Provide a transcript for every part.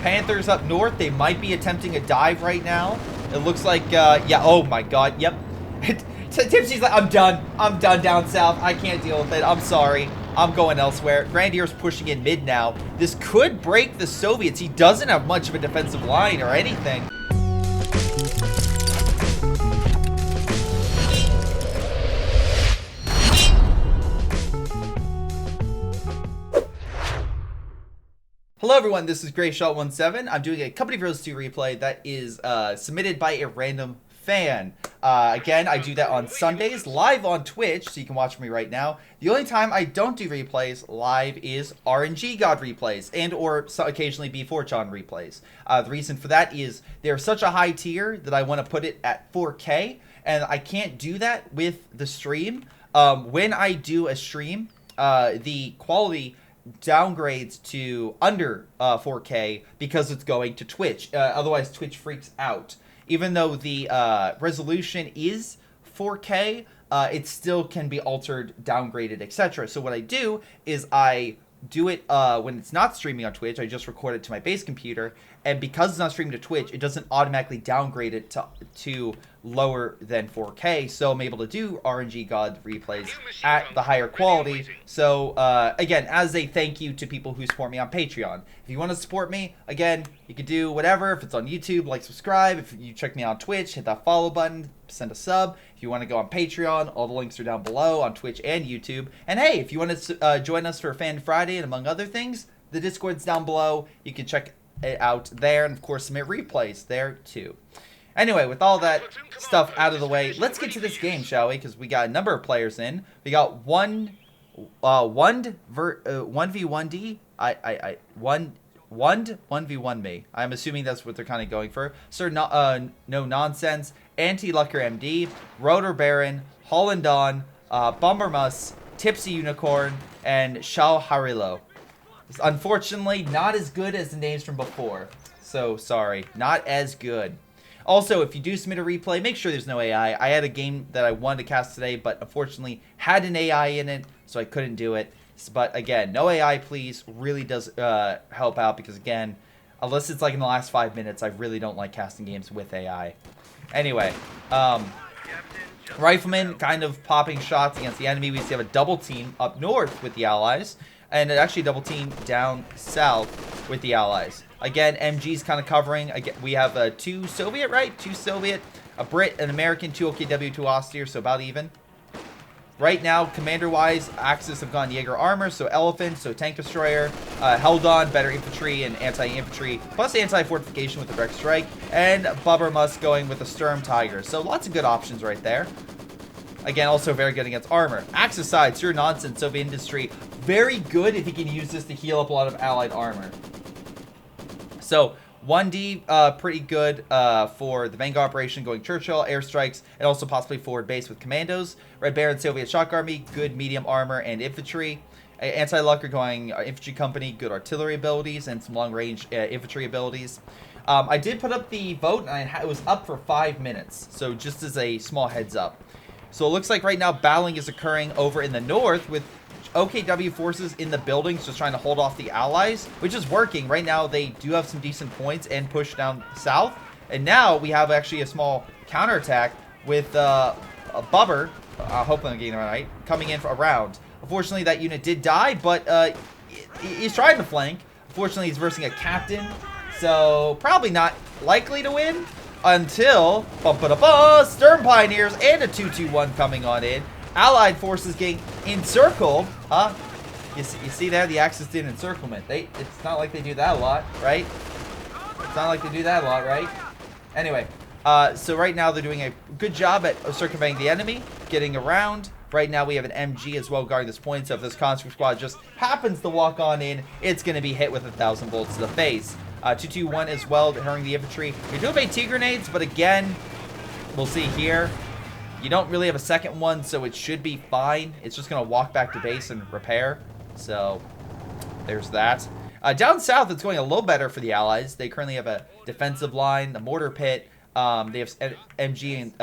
Panthers up north. They might be attempting a dive right now. It looks like, yeah, oh my god, yep. Tipsy's like, I'm done. I'm done down south. I can't deal with it. I'm sorry. I'm going elsewhere. Grandier's pushing in mid now. This could break the Soviets. He doesn't have much of a defensive line or anything. Hello everyone, this is Greyshot17. I'm doing a Company of Heroes 2 replay that is submitted by a random fan. Again, I do that on Sundays, live on Twitch, so you can watch me right now. The only time I don't do replays live is RNG God replays, and or occasionally B4chan replays. The reason for that is they're such a high tier that I want to put it at 4K, and I can't do that with the stream. When I do a stream, the quality downgrades to under 4K because it's going to Twitch. Otherwise, Twitch freaks out. Even though the resolution is 4K, it still can be altered, downgraded, etc. So what I do is I do it when it's not streaming on Twitch. I just record it to my base computer, and because it's not streamed to Twitch, it doesn't automatically downgrade it to lower than 4K, so I'm able to do RNG God replays at the higher quality. So again, as a thank you to people who support me on Patreon. If you want to support me, again, you can do whatever. If it's on YouTube, like, subscribe. If you check me on Twitch, hit that follow button, send a sub. If you want to go on Patreon, all the links are down below on Twitch and YouTube. And hey, if you want to join us for Fan Friday and among other things, the Discord's down below. You can check it out there, and of course submit replays there too. Anyway, with all that stuff out of the way, let's get to this game, shall we? Because we got a number of players in. We got 1v1D. 1v1 me. I'm assuming that's what they're kind of going for. Sir, no nonsense. Anti-Lucker MD, Rotor Baron, Holland Dawn, Bombermus, Tipsy Unicorn, and Shao Harilo. It's unfortunately not as good as the names from before. So sorry, not as good. Also, if you do submit a replay, make sure there's no AI. I had a game that I wanted to cast today, but unfortunately had an AI in it, so I couldn't do it. But again, no AI, please. Really does help out, because again, unless it's like in the last 5 minutes, I really don't like casting games with AI. Anyway, Rifleman kind of popping shots against the enemy. We see have a double team up north with the allies, and actually double team down south with the allies. Again, MG's kind of covering. Again, we have 2 Soviet, right? 2 Soviet, a Brit, an American, 2 OKW, 2 Austere, so about even. Right now, commander-wise, Axis have gone Jaeger armor, so Elephant, so Tank Destroyer, held on, better infantry and anti-infantry, plus anti-fortification with the direct strike, and Bubber Musk going with the Sturm Tiger. So lots of good options right there. Again, also very good against armor. Axis side, Sir Nonsense, Soviet Industry, very good if he can use this to heal up a lot of allied armor. So 1D, pretty good for the Vanguard operation, going Churchill, airstrikes, and also possibly forward base with commandos. Red Baron, Soviet Shock Army, good medium armor and infantry. Anti-Lucker going infantry company, good artillery abilities, and some long-range infantry abilities. I did put up the vote, and it was up for 5 minutes, so just as a small heads up. So it looks like right now battling is occurring over in the north with OKW forces in the buildings just trying to hold off the allies, which is working. Right now they do have some decent points and push down south. And now we have actually a small counterattack with a Bubber, hopefully I'm getting it right, coming in around. Unfortunately that unit did die, but he's trying to flank. Unfortunately he's versing a captain, so probably not likely to win until Sturm Pioneers and a 2-2-1 coming on in. Allied forces getting encircled, huh? You see there, the Axis did encirclement. It's not like they do that a lot, right? It's not like they do that a lot, right? Anyway, so right now they're doing a good job at circumventing the enemy, getting around. Right now we have an MG as well guarding this point, so if this conscript squad just happens to walk on in, it's going to be hit with 1,000 bolts to the face. 2-2-1 as well, hurting the infantry. We do have AT grenades, but again, we'll see here. You don't really have a second one, so it should be fine. It's just going to walk back to base and repair. So, there's that. Down south, it's going a little better for the Allies. They currently have a defensive line, the mortar pit. They have MG and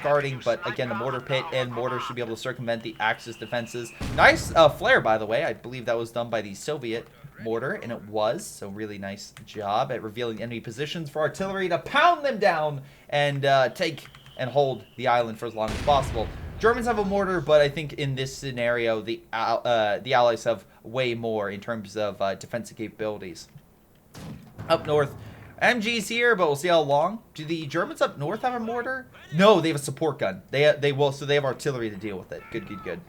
guarding, but again, the mortar pit and mortar should be able to circumvent the Axis defenses. Nice flare, by the way. I believe that was done by the Soviet mortar, and it was. So really nice job at revealing enemy positions for artillery to pound them down and take and hold the island for as long as possible. Germans have a mortar, but I think in this scenario, the Allies have way more in terms of defensive capabilities. Up north, MG's here, but we'll see how long. Do the Germans up north have a mortar? No, they have a support gun. They will, so they have artillery to deal with it. Good, good, good.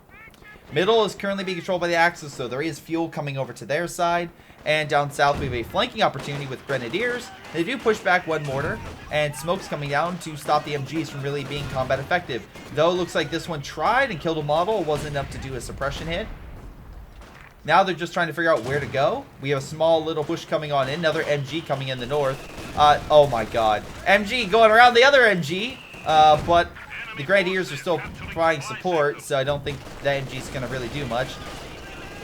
Middle is currently being controlled by the Axis, so there is fuel coming over to their side. And down south, we have a flanking opportunity with Grenadiers. They do push back one mortar, and smoke's coming down to stop the MGs from really being combat effective. Though, looks like this one tried and killed a model. It wasn't enough to do a suppression hit. Now they're just trying to figure out where to go. We have a small little push coming on in. Another MG coming in the north. Oh my god. MG going around the other MG, but the Grenadiers are still providing support, so I don't think the MG is going to really do much.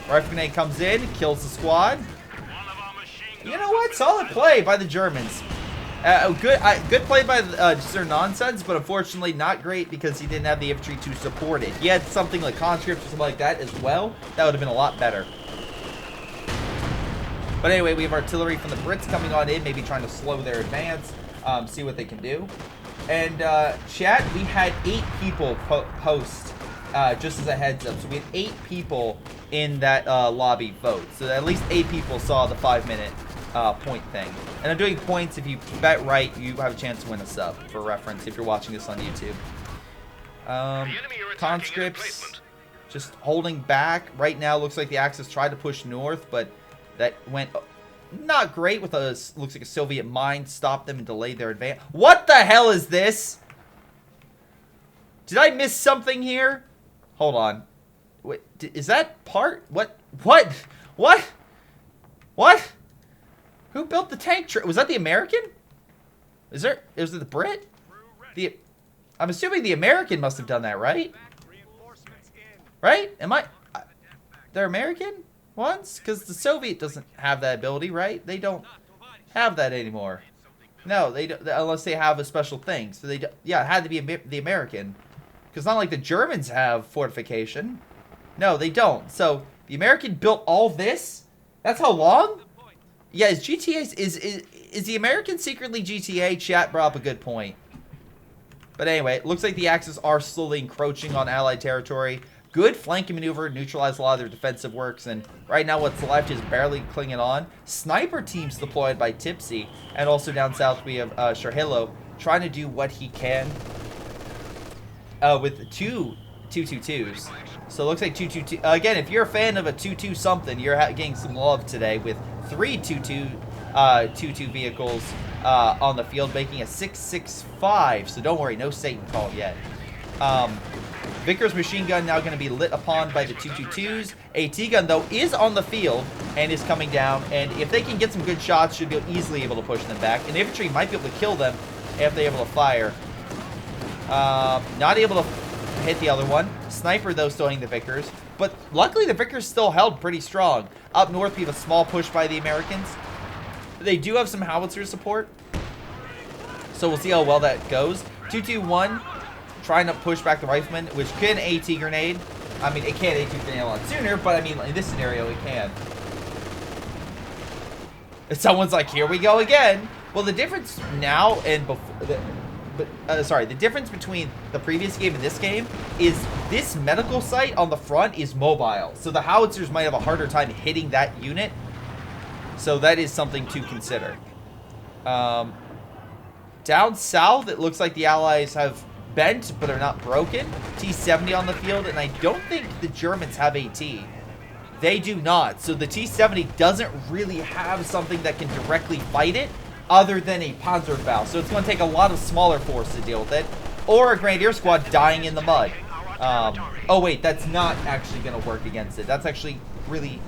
Rifle grenade comes in, kills the squad. You know what? Solid play by the Germans. Good play by just their nonsense, but unfortunately not great because he didn't have the infantry to support it. He had something like conscripts or something like that as well. That would have been a lot better. But anyway, we have artillery from the Brits coming on in, maybe trying to slow their advance, see what they can do. And chat, we had 8 people post just as a heads up. So we had 8 people in that lobby vote. So at least 8 people saw the 5-minute point thing. And I'm doing points. If you bet right, you have a chance to win a sub, for reference, if you're watching this on YouTube. Conscripts just holding back. Right now, looks like the Axis tried to push north, but that went not great with a, looks like a Soviet mine stopped them and delayed their advance. What the hell is this? Did I miss something here? Hold on. Wait, is that part? What? Who built the tank? Was that the American? Was it the Brit? I'm assuming the American must have done that, right? Right? They're American ones? Because the Soviet doesn't have that ability, right? They don't have that anymore. No, they don't, unless they have a special thing. So yeah, it had to be the American. Because not like the Germans have fortification. No, they don't. So the American built all this? That's how long? Yeah, is GTA is the American secretly GTA? Chat brought up a good point. But anyway, it looks like the Axis are slowly encroaching on Allied territory. Good flanking maneuver, neutralized a lot of their defensive works, and right now what's left is barely clinging on. Sniper teams deployed by Tipsy, and also down south we have Sharhilo trying to do what he can with 2 222s. So it looks like 222. Again, if you're a fan of a 2-2 something, you're getting some love today with 3 2-2 vehicles on the field, making a 6-6-5. So don't worry, no Satan call yet. Vickers machine gun now going to be lit upon by the 222s. AT gun though is on the field and is coming down, and if they can get some good shots, should be easily able to push them back. And infantry might be able to kill them if they're able to fire. Not able to hit the other one. Sniper though still hitting the Vickers, but luckily the Vickers still held pretty strong. Up north we have a small push by the Americans. They do have some howitzer support, so we'll see how well that goes. 221 trying to push back the riflemen, which can AT grenade. I mean, it can't AT grenade a lot sooner, but I mean, in this scenario, it can. And someone's like, here we go again. Well, the difference now and before, the difference between the previous game and this game is this medical site on the front is mobile. So the howitzers might have a harder time hitting that unit. So that is something to consider. Down south, it looks like the Allies have bent, but are not broken. T-70 on the field, and I don't think the Germans have AT. They do not. So the T-70 doesn't really have something that can directly fight it other than a Panzerfaust. So it's going to take a lot of smaller force to deal with it, or a Grenadier squad dying in the mud. Oh wait, that's not actually going to work against it. That's actually really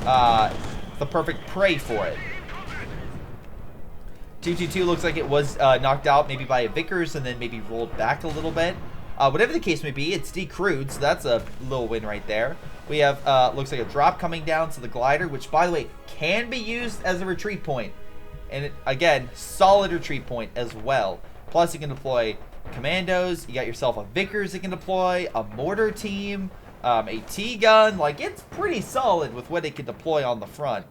the perfect prey for it. 222 looks like it was knocked out maybe by a Vickers and then maybe rolled back a little bit. Whatever the case may be, it's decrewed, so that's a little win right there. We have, looks like a drop coming down to the glider, which, by the way, can be used as a retreat point. And, it, again, solid retreat point as well. Plus, you can deploy commandos. You got yourself a Vickers you can deploy, a mortar team. A T-gun. Like, it's pretty solid with what it can deploy on the front.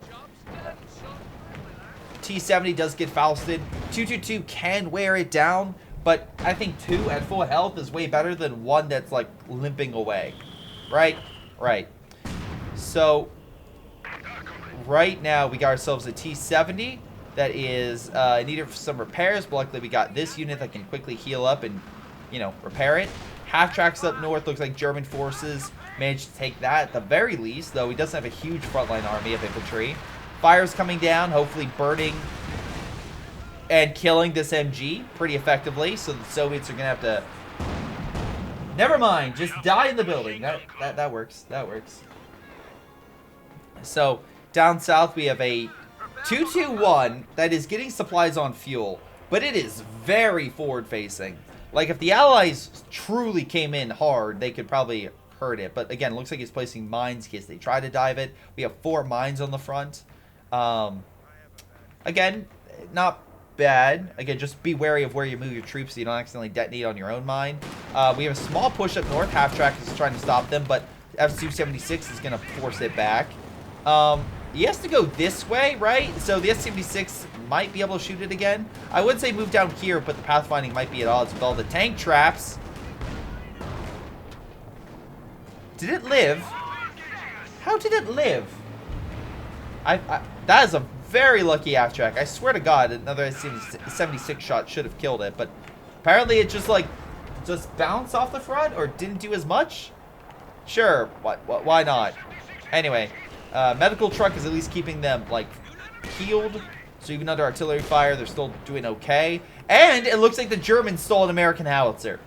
T-70 does get Fausted. 222 can wear it down, but I think 2 at full health is way better than 1 that's, like, limping away. Right? Right. So, right now, we got ourselves a T-70 that is needed for some repairs, but luckily we got this unit that can quickly heal up and, you know, repair it. Half tracks up north. Looks like German forces managed to take that at the very least, though he doesn't have a huge frontline army of infantry. Fire's coming down, hopefully burning and killing this MG pretty effectively, so the Soviets are going to have to... Never mind, just die in the building. That works. That works. So, down south we have a 221 that is getting supplies on fuel, but it is very forward-facing. Like, if the Allies truly came in hard, they could probably hurt it. But, again, it looks like he's placing mines in case they try to dive it. We have 4 mines on the front. Again, not bad. Again, just be wary of where you move your troops so you don't accidentally detonate on your own mine. We have a small push up north. Half track is trying to stop them, but F-276 is going to force it back. He has to go this way, right? So the S-76 might be able to shoot it again. I would say move down here, but the pathfinding might be at odds with all the tank traps. Did it live? How did it live? That is a very lucky half track. I swear to God, another S-76 shot should have killed it, but apparently it just bounced off the front or didn't do as much. Sure, why not? Anyway, medical truck is at least keeping them like healed, so even under artillery fire, they're still doing okay. And it looks like the Germans stole an American howitzer.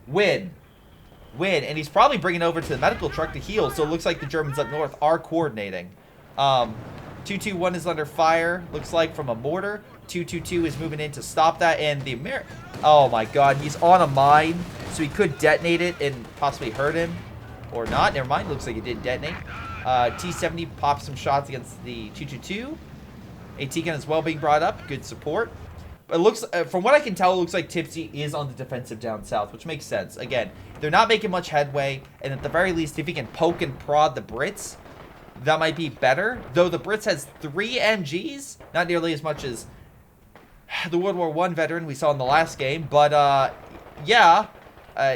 Win. And he's probably bringing over to the medical truck to heal, so it looks like the Germans up north are coordinating. 221 is under fire, looks like, from a mortar. 222 is moving in to stop that, and the oh my God, he's on a mine, so he could detonate it and possibly hurt him. Or not, never mind, looks like it did detonate. T-70 pops some shots against the 222. A T-gun is well being brought up, good support. But it looks, from what I can tell, it looks like Tipsy is on the defensive down south, which makes sense. Again, they're not making much headway, and at the very least, if he can poke and prod the Brits, that might be better. Though the Brits has 3 MGs, not nearly as much as the World War I veteran we saw in the last game, but yeah,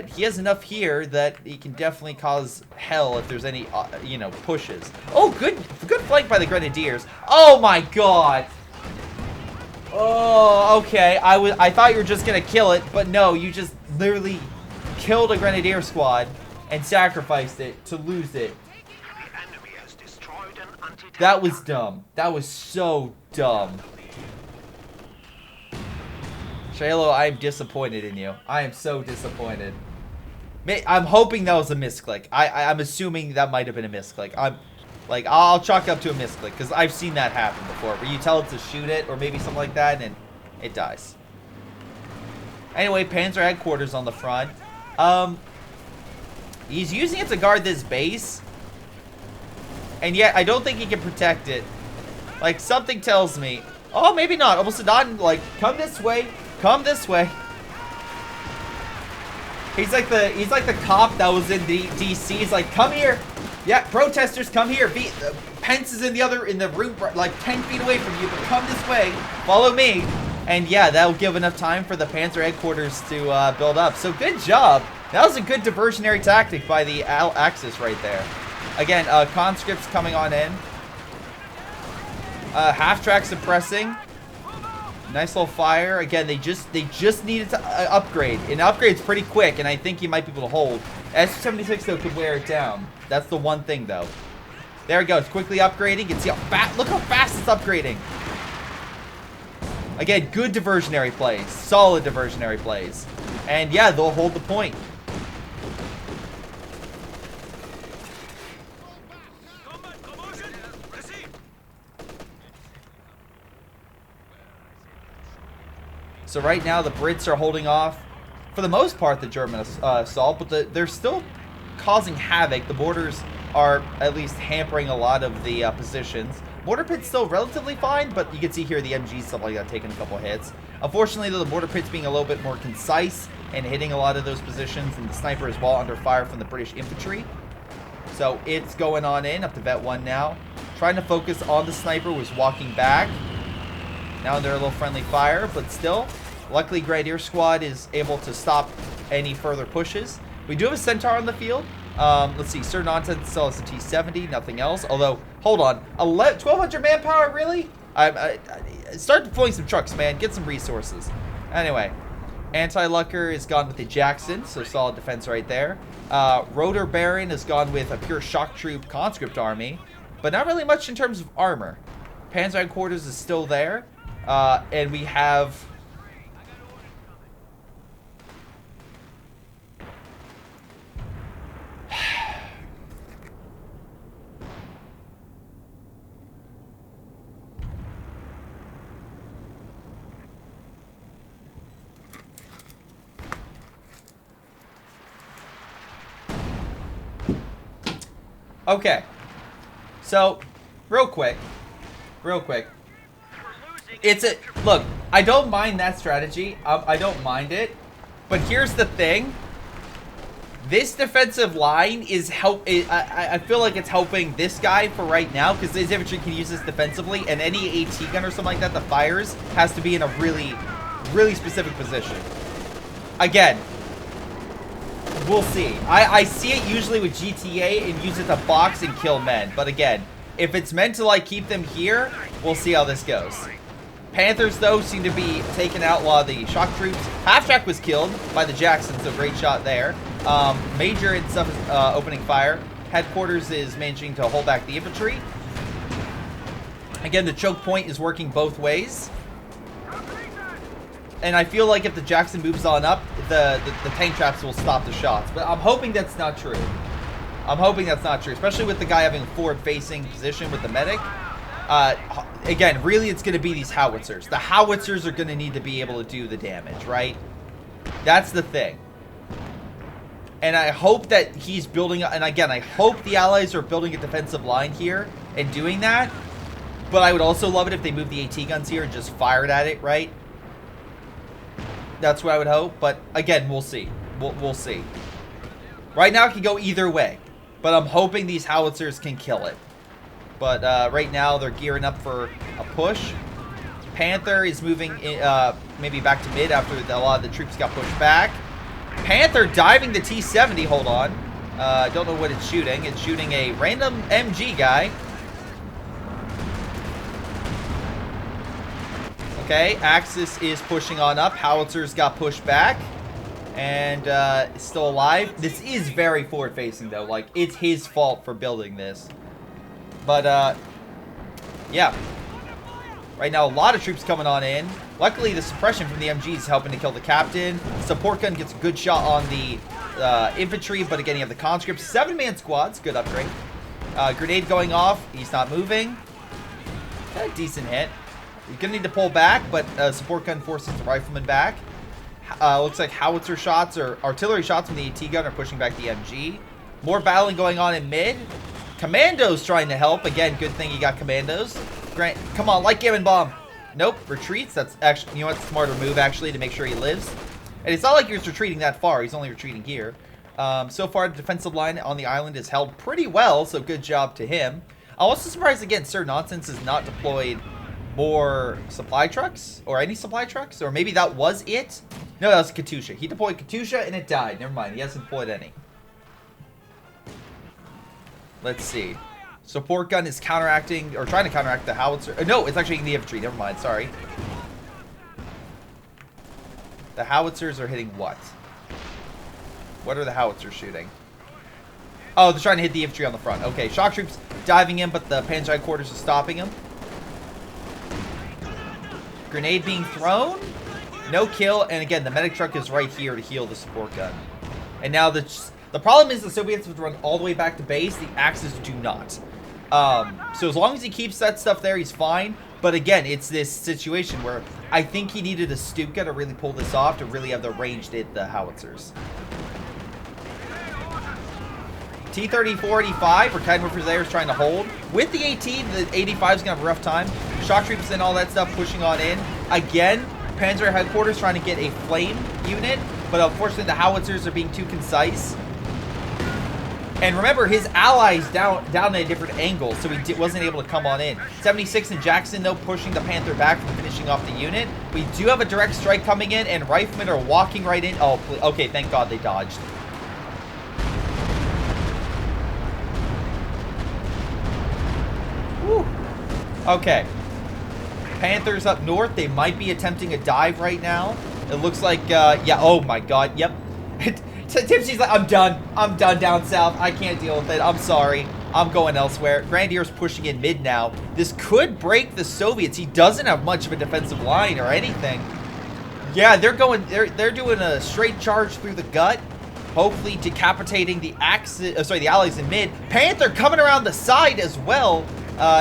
he has enough here that he can definitely cause hell if there's any, you know, pushes. Oh, good flank by the Grenadiers. Oh my God. Oh, okay. I thought you were just gonna kill it, but no, you just literally killed a Grenadier squad and sacrificed it to lose it. That was dumb. That was so dumb. Shalo, I am disappointed in you. I am so disappointed. I'm hoping that was a misclick. I'm assuming that might have been a misclick. I'll chalk it up to a misclick because I've seen that happen before, where you tell it to shoot it or maybe something like that and it dies. Anyway, Panzer headquarters on the front. He's using it to guard this base, and yet I don't think he can protect it. Like, something tells me, oh, maybe not. Almost not. Like, come this way. Come this way. He's like the cop that was in the DC. He's like, come here. Yeah, protesters, come here. Pence is in the room, like 10 feet away from you, but come this way. Follow me. And yeah, that'll give enough time for the Panzer headquarters to build up. So good job. That was a good diversionary tactic by the Axis right there. Again, conscripts coming on in. Half track suppressing. Nice little fire. Again, they just needed to upgrade. And upgrade's pretty quick, and I think you might be able to hold. S-76 though could wear it down. That's the one thing though. There it goes, quickly upgrading. You can see how fast. Look how fast it's upgrading. Again, good diversionary plays, solid diversionary plays, and yeah, they'll hold the point. So right now the Brits are holding off, for the most part, the German assault, but they're still causing havoc. The mortars are at least hampering a lot of the positions. Mortar pit's still relatively fine, but you can see here the MGs, stuff like that, taking a couple hits. Unfortunately, though, the mortar pit's being a little bit more concise and hitting a lot of those positions, and the sniper is well under fire from the British infantry. So it's going on in, up to vet 1 now. Trying to focus on the sniper, who's walking back. Now they're a little friendly fire, but still. Luckily, Grenadier Squad is able to stop any further pushes. We do have a Centaur on the field. Let's see, Sir Nonsense still has a T-70, nothing else. Although, hold on, 1,200 manpower, really? Start deploying some trucks, man. Get some resources. Anyway, Anti-Lucker is gone with the Jackson, so solid defense right there. Rotor Baron has gone with a pure shock troop conscript army, but not really much in terms of armor. Panzer Headquarters is still there, and we have... Okay, so real quick, look, I don't mind that strategy. I don't mind it, but here's the thing. This defensive line is I feel like it's helping this guy for right now, because his infantry can use this defensively, and any AT gun or something like that that fires has to be in a really, really specific position. Again, we'll see. I see it usually with GTA and use it to box and kill men. But again, if it's meant to like keep them here, we'll see how this goes. Panthers, though, seem to be taking out a lot of the shock troops. Half-Track was killed by the Jackson, so great shot there. Major and stuff is opening fire. Headquarters is managing to hold back the infantry. Again, the choke point is working both ways. And I feel like if the Jackson moves on up, the tank traps will stop the shots. But I'm hoping that's not true. I'm hoping that's not true, especially with the guy having a forward-facing position with the medic. Again, really it's going to be these howitzers. The howitzers are going to need to be able to do the damage, right? That's the thing. And I hope that he's building... And again, I hope the allies are building a defensive line here and doing that. But I would also love it if they move the AT guns here and just fired at it, right? That's what I would hope, but again, we'll see. We'll see. Right now, it can go either way, but I'm hoping these howitzers can kill it. But right now, they're gearing up for a push. Panther is moving maybe back to mid after a lot of the troops got pushed back. Panther diving the T-70. Hold on. Don't know what it's shooting. It's shooting a random MG guy. Okay, Axis is pushing on up. Howitzers got pushed back. And is still alive. This is very forward-facing, though. Like, it's his fault for building this. But, yeah. Right now, a lot of troops coming on in. Luckily, the suppression from the MG is helping to kill the captain. Support gun gets a good shot on the infantry. But again, you have the conscripts. 7-man squads. Good upgrade. Grenade going off. He's not moving. Got a decent hit. You're going to need to pull back, but support gun forces the rifleman back. Looks like howitzer shots or artillery shots from the AT gun are pushing back the MG. More battling going on in mid. Commandos trying to help. Again, good thing you got commandos. Grant, come on, light cannon bomb. Nope, retreats. That's actually, you know what, smarter move actually to make sure he lives. And it's not like he's retreating that far. He's only retreating here. So far, the defensive line on the island is held pretty well, so good job to him. I'm also surprised, again, Sir Nonsense is not deployed more supply trucks, or any supply trucks, or maybe that was it. No, that was Katusha. He deployed Katusha and it died. Never mind, he hasn't deployed any. Let's see. Support gun is counteracting, or trying to counteract the howitzer. No, it's actually the infantry. Never mind, sorry. The howitzers are hitting what? What are the howitzers shooting? Oh, they're trying to hit the infantry on the front. Okay, shock troops diving in, but the Panzer Headquarters is stopping them. Grenade being thrown. No kill. And again, the medic truck is right here to heal the support gun. And now the problem is the Soviets would run all the way back to base. The Axis do not. So as long as he keeps that stuff there, he's fine. But again, it's this situation where I think he needed a Stuka to really pull this off, to really have the range to hit the howitzers. T-34-85 or Kite there is trying to hold. With the 18, the 85 is going to have a rough time. Shock troops and all that stuff pushing on in. Again, Panzer Headquarters trying to get a flame unit, but unfortunately the howitzers are being too concise. And remember, his allies down at a different angle, so he wasn't able to come on in. 76 and Jackson, though, pushing the Panther back from finishing off the unit. We do have a direct strike coming in, and Riflemen are walking right in. Oh, okay, thank God they dodged. Whew. Okay. Panthers up north. They might be attempting a dive right now. It looks like, yeah, oh my God, yep. Tipsy's like, I'm done. I'm done down south. I can't deal with it. I'm sorry. I'm going elsewhere. Grandier's pushing in mid now. This could break the Soviets. He doesn't have much of a defensive line or anything. Yeah, they're doing a straight charge through the gut, hopefully decapitating the the Allies in mid. Panther coming around the side as well,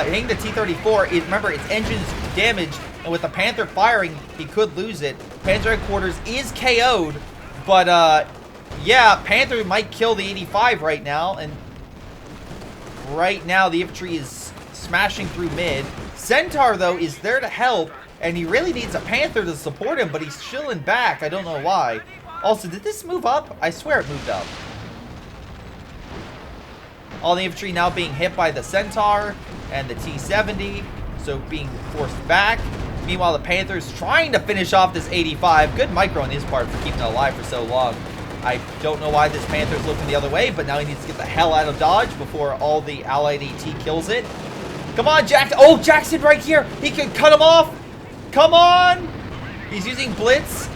hitting the T-34. Remember, its engine's damaged, and with the Panther firing, he could lose it. Panzer headquarters is KO'd, but yeah, Panther might kill the 85 right now, and right now the infantry is smashing through mid. Centaur, though, is there to help, and he really needs a Panther to support him, but he's chilling back. I don't know why. Also, did this move up? I swear it moved up. All the infantry now being hit by the Centaur and the T-70, so being forced back. Meanwhile, the Panther's trying to finish off this 85. Good micro on his part for keeping it alive for so long. I don't know why this Panther's looking the other way, but now he needs to get the hell out of Dodge before all the Allied AT kills it. Come on, Jackson. Oh, Jackson right here. He can cut him off. Come on. He's using Blitz.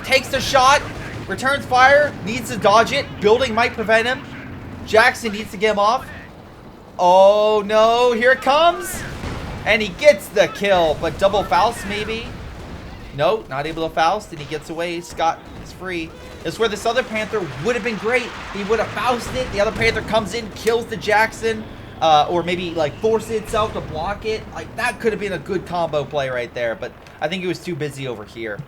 Takes the shot. Returns fire. Needs to dodge it. Building might prevent him. Jackson needs to get him off. Oh, no. Here it comes. And he gets the kill, but double Faust maybe. No, not able to Faust, and he gets away. Scott is free. This is where this other Panther would have been great. He would have Fausted. The other Panther comes in, kills the Jackson, or maybe like force itself to block it. Like that could have been a good combo play right there, but I think he was too busy over here.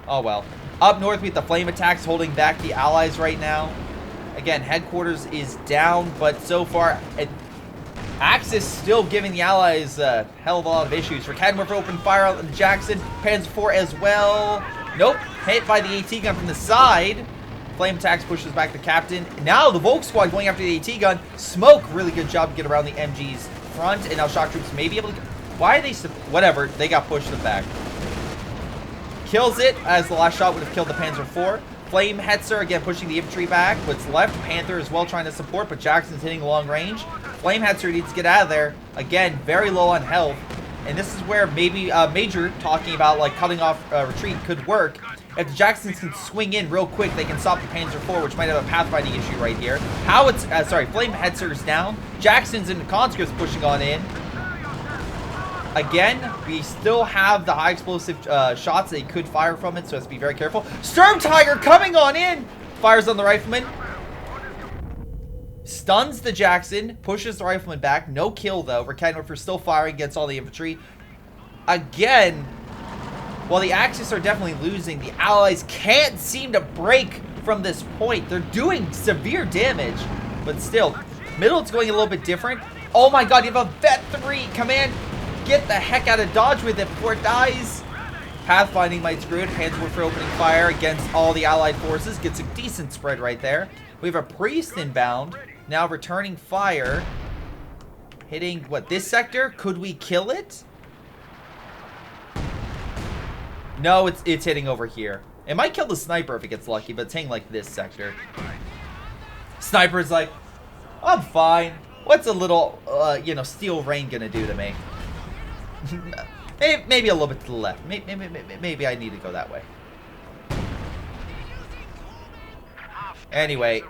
Oh well. Up north, we have the flame attacks holding back the Allies right now. Again, headquarters is down, but so far, Axis still giving the Allies a hell of a lot of issues. Rakadmorph open fire on the Jackson. Panzer IV as well. Nope. Hit by the AT gun from the side. Flame attacks pushes back the captain. Now the Volk squad going after the AT gun. Smoke, really good job to get around the MG's front. And now shock troops may be able to... Why are they... Whatever. They got pushed to the back. Kills it, as the last shot would have killed the Panzer IV. Flame Hetzer again pushing the infantry back. What's left, Panther as well trying to support, but Jackson's hitting long range. Flame Hetzer needs to get out of there. Again, very low on health. And this is where maybe Major talking about like cutting off retreat could work. If the Jacksons can swing in real quick, they can stop the Panzer IV, which might have a pathfinding issue right here. Flame Hetzer's down. Jackson's and the conscripts pushing on in. Again, we still have the high explosive shots they could fire from it, so let's be very careful. Sturm Tiger coming on in! Fires on the Rifleman. Stuns the Jackson, pushes the Rifleman back. No kill, though. Rakadmorph still firing against all the infantry. Again, while the Axis are definitely losing, the Allies can't seem to break from this point. They're doing severe damage, but still. Middle, it's going a little bit different. Oh my god, you have a Vet 3 command. Get the heck out of Dodge with it before it dies. Pathfinding might screw it. Panzer for opening fire against all the Allied forces. Gets a decent spread right there. We have a Priest inbound. Now returning fire. Hitting, what, this sector? Could we kill it? No, it's hitting over here. It might kill the sniper if it gets lucky, but it's hitting like this sector. Sniper's like, I'm fine. What's a little, steel rain gonna do to me? Maybe a little bit to the left. Maybe I need to go that way. Anyway.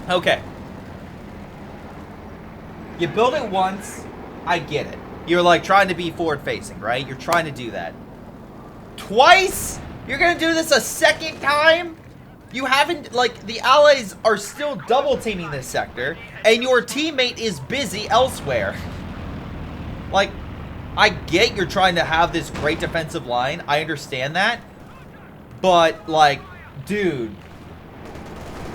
Okay. You build it once, I get it. You're like trying to be forward facing, right? You're trying to do that. Twice? You're gonna do this a second time? You haven't, like, the Allies are still double teaming this sector, and your teammate is busy elsewhere. Like, I get you're trying to have this great defensive line. I understand that. But, like, dude.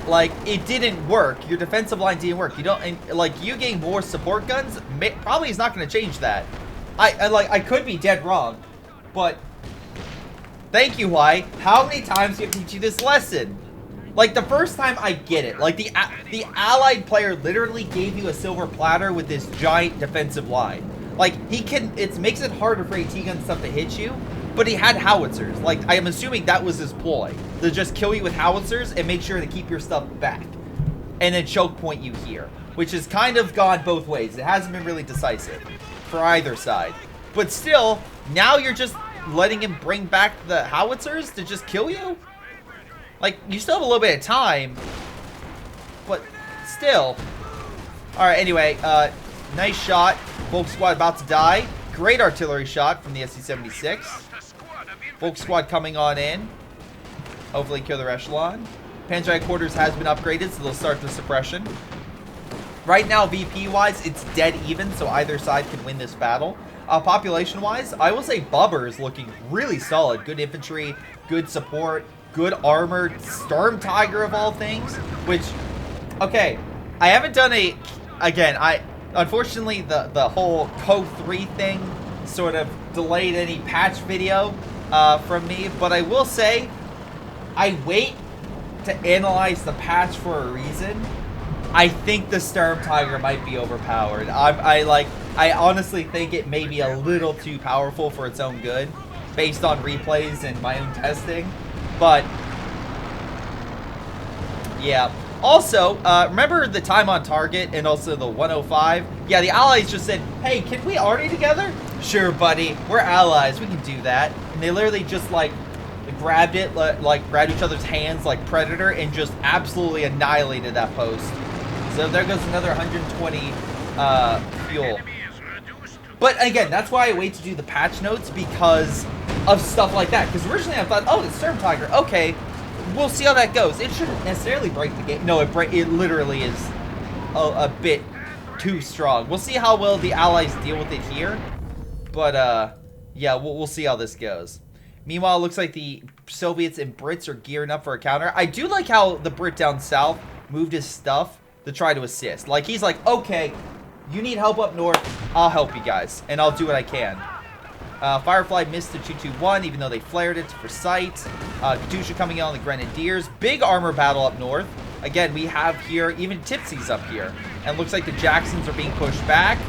like, it didn't work. Your defensive line didn't work. You don't, and, like, you getting more support guns probably is not going to change that. I could be dead wrong, but thank you, Why. How many times do I teach you this lesson? Like, the first time, I get it. Like, the allied player literally gave you a silver platter with this giant defensive line. Like, it makes it harder for AT gun stuff to hit you, but he had howitzers. Like, I am assuming that was his ploy. To just kill you with howitzers and make sure to keep your stuff back. And then choke point you here. Which has kind of gone both ways. It hasn't been really decisive for either side. But still, now you're just letting him bring back the howitzers to just kill you? Like, you still have a little bit of time, but still. Alright, anyway, nice shot. Volk squad about to die. Great artillery shot from the SC-76. Volk squad coming on in. Hopefully kill their echelon. Panzer headquarters has been upgraded, so they'll start the suppression. Right now, VP-wise, it's dead even, so either side can win this battle. Population-wise, I will say Bubber is looking really solid. Good infantry, good support, good armored Storm Tiger of all things, which, okay, I haven't done unfortunately, the whole COH2 thing sort of delayed any patch video from me, but I will say, I wait to analyze the patch for a reason. I think the Storm Tiger might be overpowered. I honestly think it may be a little too powerful for its own good, based on replays and my own testing. But yeah. Also, remember the time on target and also the 105? Yeah, the allies just said, hey, can we arty together? Sure, buddy. We're allies. We can do that. And they literally just, like, grabbed it, like, grabbed each other's hands like Predator and just absolutely annihilated that post. So there goes another 120 fuel. But again, that's why I wait to do the patch notes, because of stuff like that. Because originally I thought, oh, the Storm Tiger, okay, we'll see how that goes. It shouldn't necessarily break the game. No, it literally is a bit too strong. We'll see how well the allies deal with it here. But yeah, we'll see how this goes. Meanwhile, it looks like the Soviets and Brits are gearing up for a counter. I do like how the Brit down south moved his stuff to try to assist. Like, he's like, okay, you need help up north, I'll help you guys, and I'll do what I can. Firefly missed the 221, even though they flared it for sight. Katusha coming in on the Grenadiers. Big armor battle up north. Again, we have here, even Tipsy's up here. And looks like the Jacksons are being pushed back.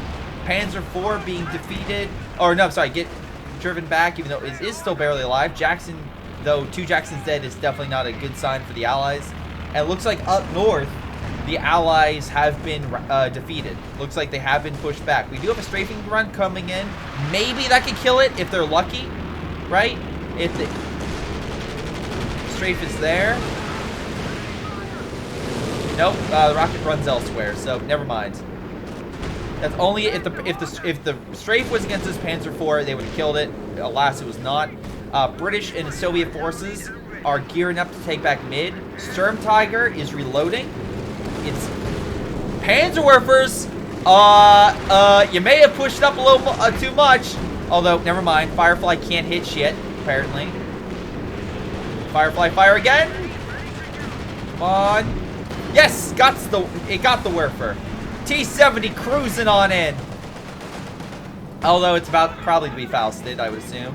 Panzer IV being defeated. Or, no, sorry, get driven back, even though it is still barely alive. Jackson, though 2 Jacksons dead, is definitely not a good sign for the Allies. And it looks like up north, the Allies have been defeated. Looks like they have been pushed back. We do have a strafing run coming in. Maybe that could kill it if they're lucky, right? If the strafe is there. Nope, the rocket runs elsewhere, so never mind. That's only if the strafe was against this Panzer IV, they would have killed it. Alas, it was not. British and Soviet forces are gearing up to take back mid. Storm Tiger is reloading. It's Panzerwerfers. You may have pushed up a little too much. Although, never mind. Firefly can't hit shit, apparently. Firefly, fire again. Come on. Yes, it got the Werfer. T-70 cruising on in. Although it's about probably to be Fausted, I would assume.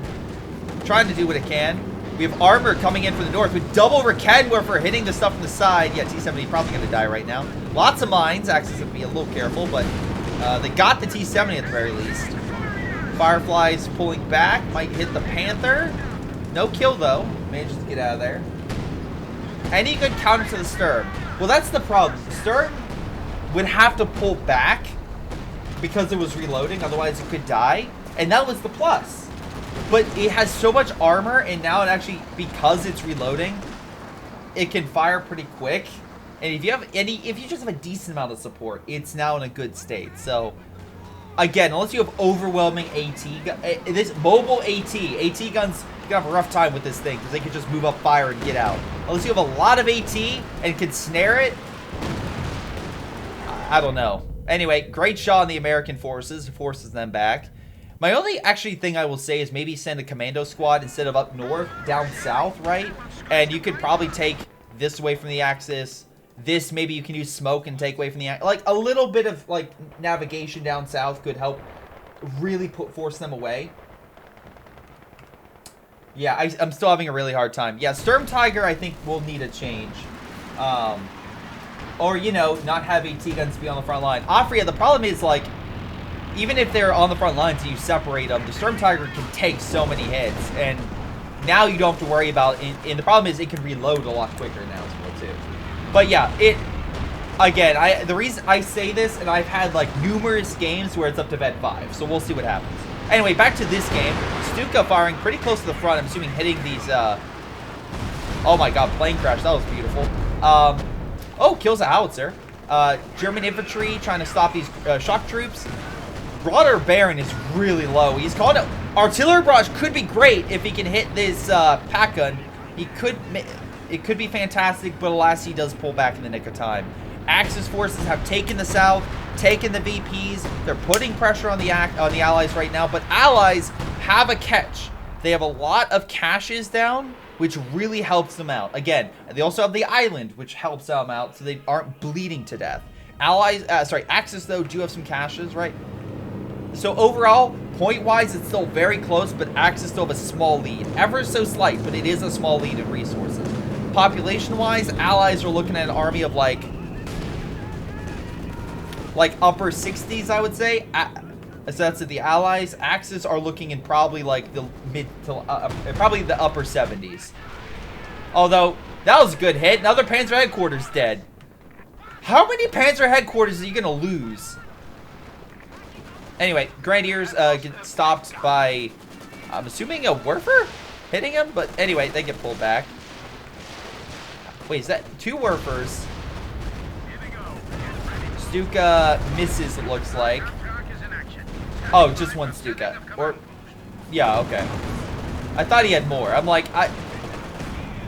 Trying to do what it can. We have armor coming in from the north with double Werfer hitting the stuff from the side. Yeah, T-70 probably going to die right now. Lots of mines. Axis going to be a little careful, but they got the T-70 at the very least. Firefly's pulling back. Might hit the Panther. No kill, though. Manages to get out of there. Any good counter to the Sturm? Well, that's the problem. The Sturm would have to pull back because it was reloading. Otherwise, it could die. And that was the plus. But it has so much armor, and now it actually, because it's reloading, it can fire pretty quick. And if you just have a decent amount of support, it's now in a good state. So, again, unless you have overwhelming AT, this mobile AT guns, you're gonna have a rough time with this thing, because they can just move up fire and get out. Unless you have a lot of AT and can snare it, I don't know. Anyway, great shot on the American forces them back. My only actually thing I will say is maybe send a commando squad instead of up north, down south, right? And you could probably take this away from the Axis, This, maybe you can use smoke and take away from the... Like, a little bit of, like, navigation down south could help really force them away. Yeah, I'm still having a really hard time. Yeah, Sturm Tiger, I think, will need a change. Or, you know, not have AT guns be on the front line. Aphyria, the problem is, like, even if they're on the front lines and you separate them, the Sturm Tiger can take so many hits. And now you don't have to worry about... And the problem is it can reload a lot quicker now as well, too. But, yeah, again, the reason I say this, and I've had, like, numerous games where it's up to vet 5. So we'll see what happens. Anyway, back to this game. Stuka firing pretty close to the front. I'm assuming hitting these, oh my god, plane crash. That was beautiful. Oh, kills a howitzer. German infantry trying to stop these shock troops. Broader Baron is really low. He's called it. Artillery barrage could be great if he can hit this pack gun. It could be fantastic, but alas, he does pull back in the nick of time. Axis forces have taken the south, taken the VPs. They're putting pressure on the allies right now, but allies have a catch. They have a lot of caches down, which really helps them out. Again, they also have the island, which helps them out, so they aren't bleeding to death. Axis though do have some caches, right? So overall, point-wise, it's still very close, but Axis still have a small lead. Ever so slight, but it is a small lead in resources. Population-wise, allies are looking at an army of like upper 60s, I would say. So that's the allies. Axis are looking in probably like the mid to probably the upper 70s. Although that was a good hit. Another Panzer headquarters dead. How many Panzer headquarters are you gonna lose? Anyway, Grenadiers get stopped by, I'm assuming, a Werfer hitting him, but anyway, they get pulled back. Wait, is that 2 Werfers? Stuka misses, it looks like. Oh, just 1 Stuka. Or, yeah, okay. I thought he had more. I'm like,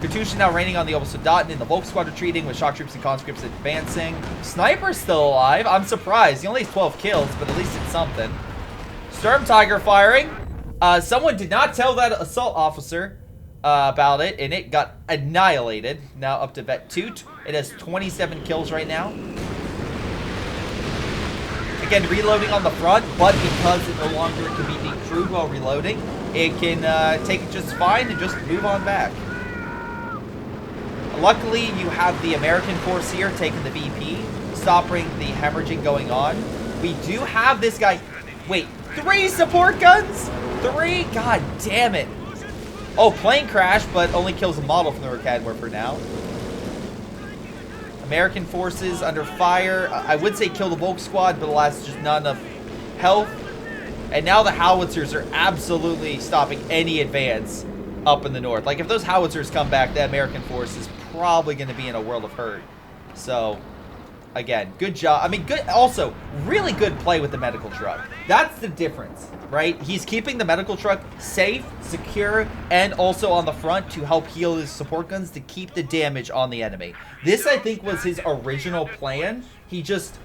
Katusha now raining on the Obersoldaten in the Volksquad retreating with shock troops and conscripts advancing. Sniper's still alive. I'm surprised. He only has 12 kills, but at least it's something. Sturm Tiger firing. Someone did not tell that assault officer about it, and it got annihilated. Now up to vet 2. It has 27 kills right now. Again, reloading on the front, but because it no longer can be decrewed while reloading, it can take it just fine and just move on back. Luckily, you have the American force here taking the VP, stopping the hemorrhaging going on. We do have this guy. Wait, 3 support guns? 3? God damn it. Oh, plane crash, but only kills a model from the Ricadware for now. American forces under fire. I would say kill the Volk squad, but alas, just not enough health. And now the howitzers are absolutely stopping any advance up in the north. Like, if those howitzers come back, the American force is probably going to be in a world of hurt. So, again, good job. I mean, good. Also, really good play with the medical truck. That's the difference, right? He's keeping the medical truck safe, secure, and also on the front to help heal his support guns to keep the damage on the enemy. This, I think, was his original plan. He just,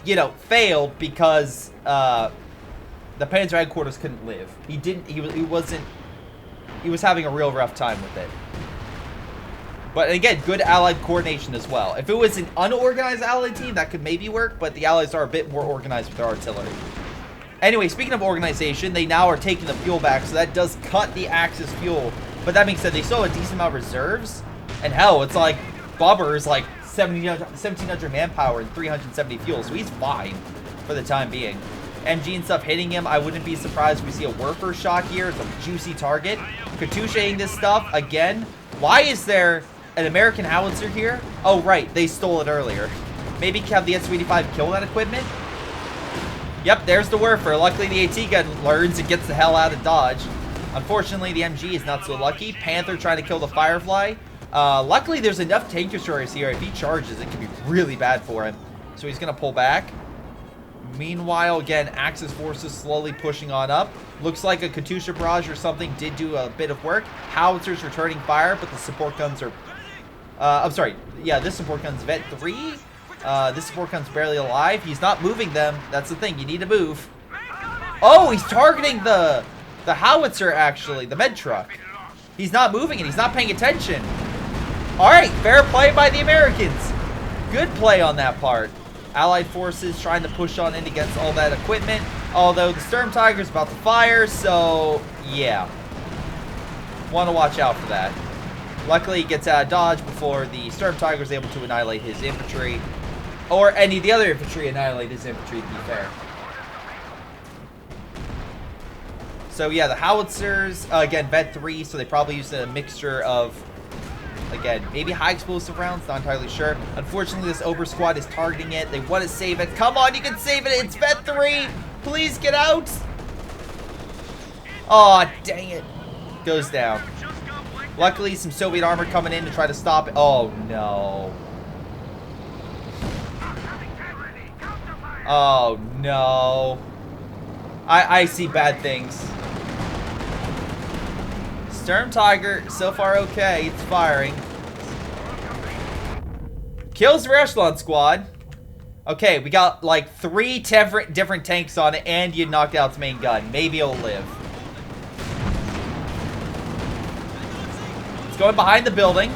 you know, failed because the Panzer headquarters couldn't live. He was having a real rough time with it. But again, good allied coordination as well. If it was an unorganized allied team, that could maybe work, but the allies are a bit more organized with their artillery. Anyway, speaking of organization, they now are taking the fuel back, so that does cut the Axis fuel. But that being said, they still have a decent amount of reserves. And hell, it's like Bubber is like 1,700 manpower and 370 fuel, so he's fine for the time being. MG and stuff hitting him. I wouldn't be surprised if we see a Werfer shot here. It's a juicy target. Katusha-ing this stuff again. Why is there an American howitzer here? Oh, right. They stole it earlier. Maybe have the S-285 kill that equipment? Yep, there's the Werfer. Luckily, the AT gun learns and gets the hell out of Dodge. Unfortunately, the MG is not so lucky. Panther trying to kill the Firefly. Luckily, there's enough tank destroyers here. If he charges, it can be really bad for him. So he's going to pull back. Meanwhile, again, Axis forces slowly pushing on up. Looks like a Katusha barrage or something did do a bit of work. Howitzers returning fire, but the support guns are... I'm sorry. Yeah, this support gun's vet 3. This support gun's barely alive. He's not moving them. That's the thing. You need to move. Oh, he's targeting the howitzer, actually. The med truck. He's not moving and he's not paying attention. All right, fair play by the Americans. Good play on that part. Allied forces trying to push on in against all that equipment. Although the Sturm Tiger's about to fire, so yeah. Want to watch out for that. Luckily, he gets out of dodge before the Sturm Tiger is able to annihilate his infantry. Or any of the other infantry annihilate his infantry, to be fair. So yeah, the howitzers, again, Vet 3, so they probably used a mixture of, again, maybe high explosive rounds, not entirely sure. Unfortunately, this Ober squad is targeting it. They want to save it. Come on, you can save it. It's Vet 3. Please get out. Oh, dang it. Goes down. Luckily, some Soviet armor coming in to try to stop it. Oh, no. Oh, no. I see bad things. Sturm Tiger, so far okay. It's firing. Kills the Echelon squad. Okay, we got like 3 different tanks on it, and you knocked out its main gun. Maybe it'll live. It's going behind the building.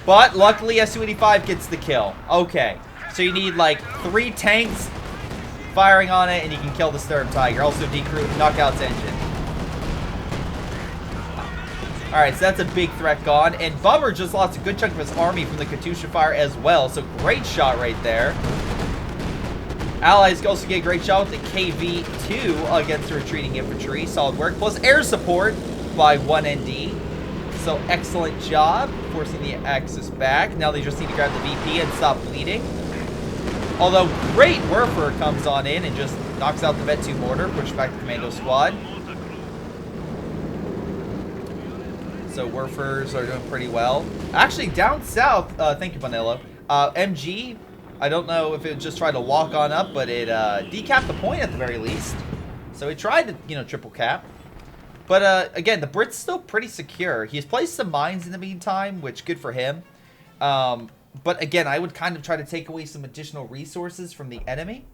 But luckily, Su-85 gets the kill. Okay. So you need like 3 tanks firing on it, and you can kill the Sturm Tiger. Also knock out its engine. Alright, so that's a big threat gone. And Bummer just lost a good chunk of his army from the Katyusha fire as well. So great shot right there. Allies also get a great shot with the KV-2 against the retreating infantry. Solid work. Plus air support by 1ND. So excellent job forcing the Axis back. Now they just need to grab the VP and stop bleeding. Although great Werfer comes on in and just knocks out the Vet 2 mortar, pushes back the commando squad. So Werfers are doing pretty well. Actually, down south, thank you, Bonello. MG, I don't know if it just tried to walk on up, but it decapped the point at the very least. So he tried to, you know, triple cap. But again, the Brit's still pretty secure. He's placed some mines in the meantime, which good for him. But again, I would kind of try to take away some additional resources from the enemy.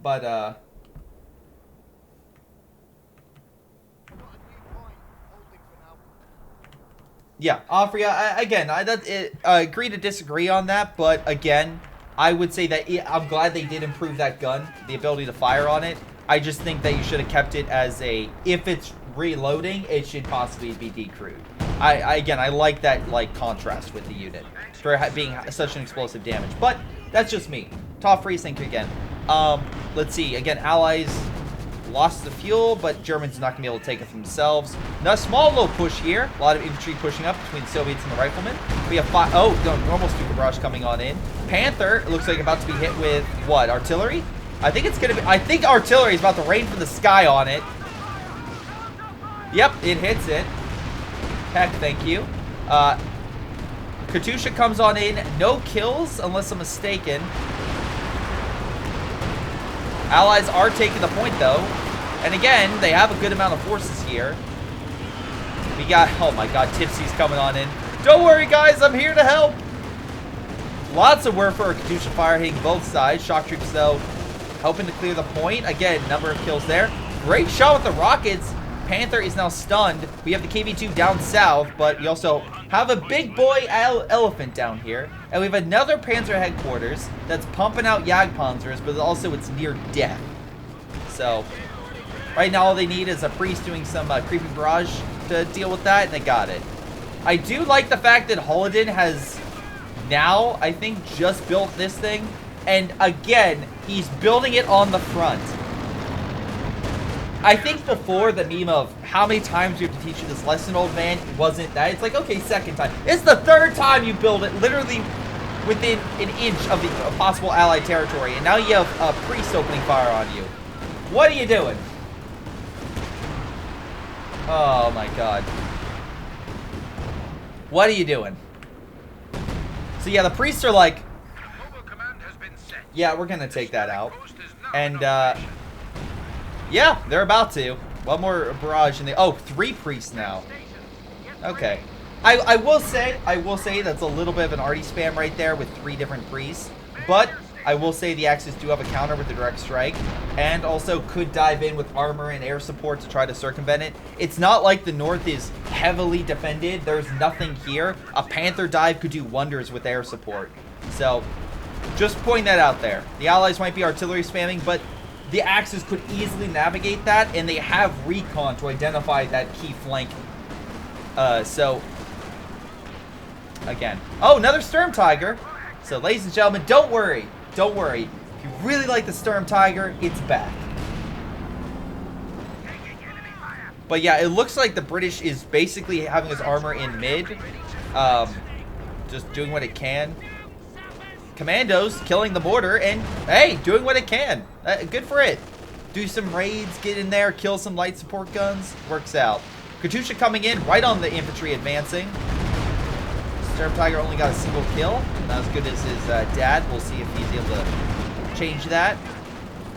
But yeah, Aphyria, again, I agree to disagree on that, but again, I would say that I'm glad they did improve that gun, the ability to fire on it. I just think that you should have kept it as a, if it's reloading, it should possibly be decrewed. Again, I like that, like, contrast with the unit for being such an explosive damage, but that's just me. Top freeze, thank you again. Let's see, again, Allies lost the fuel, but Germans are not going to be able to take it for themselves. Now, a small little push here. A lot of infantry pushing up between the Soviets and the riflemen. We have normal Stuka barrage coming on in. Panther looks like about to be hit with, what, artillery? I think it's going to be, I think artillery is about to rain from the sky on it. Yep, it hits it. Heck, thank you. Katyusha comes on in. No kills, unless I'm mistaken. Allies are taking the point, though. And again, they have a good amount of forces here. We got, oh my god, Tipsy's coming on in. Don't worry, guys, I'm here to help. Lots of work for Katyusha fire hitting both sides. Shock troops, though, helping to clear the point. Again, number of kills there. Great shot with the rockets. Panther is now stunned. We have the KV-2 down south, but we also have a big boy elephant down here. And we have another Panzer headquarters that's pumping out Jagdpanzers, but also it's near death. So, right now all they need is a priest doing some creeping barrage to deal with that, and they got it. I do like the fact that Holodin has now, I think, just built this thing. And again, he's building it on the front. I think before the meme of how many times you have to teach you this lesson, old man, wasn't that. It's like, okay, second time. It's the third time you build it, literally within an inch of the possible Allied territory. And now you have a priest opening fire on you. What are you doing? Oh my god. What are you doing? So yeah, the priests are like, yeah, we're going to take that out. And, yeah, they're about to. One more barrage and they, oh, 3 priests now. Okay. I will say that's a little bit of an arty spam right there with 3 different priests. But I will say the Axis do have a counter with the direct strike. And also could dive in with armor and air support to try to circumvent it. It's not like the north is heavily defended. There's nothing here. A Panther dive could do wonders with air support. So, just pointing that out there. The Allies might be artillery spamming, but the Axis could easily navigate that, and they have recon to identify that key flank. So, again. Oh, another Sturm Tiger. So, ladies and gentlemen, don't worry. Don't worry. If you really like the Sturm Tiger, it's back. But yeah, it looks like the British is basically having his armor in mid. Just doing what it can. Commandos killing the mortar and, hey, doing what it can. Good for it. Do some raids, get in there, kill some light support guns. Works out. Katusha coming in right on the infantry advancing. Sturm Tiger only got a single kill. Not as good as his dad. We'll see if he's able to change that.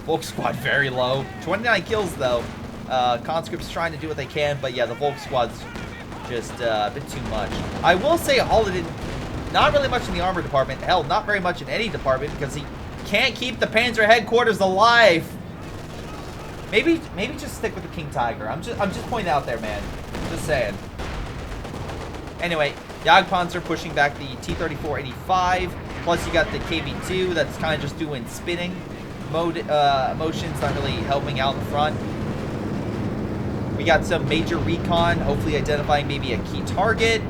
Volk squad very low. 29 kills though. Conscripts trying to do what they can, but yeah, the Volk squad's just a bit too much. I will say Holland, not really much in the armor department. Hell, not very much in any department because he can't keep the Panzer headquarters alive. Maybe just stick with the King Tiger. I'm just pointing out there, man. Just saying. Anyway, Jagdpanzer pushing back the T-34-85. Plus you got the KV-2 that's kind of just doing spinning motions, not really helping out in the front. We got some major recon, hopefully identifying maybe a key target.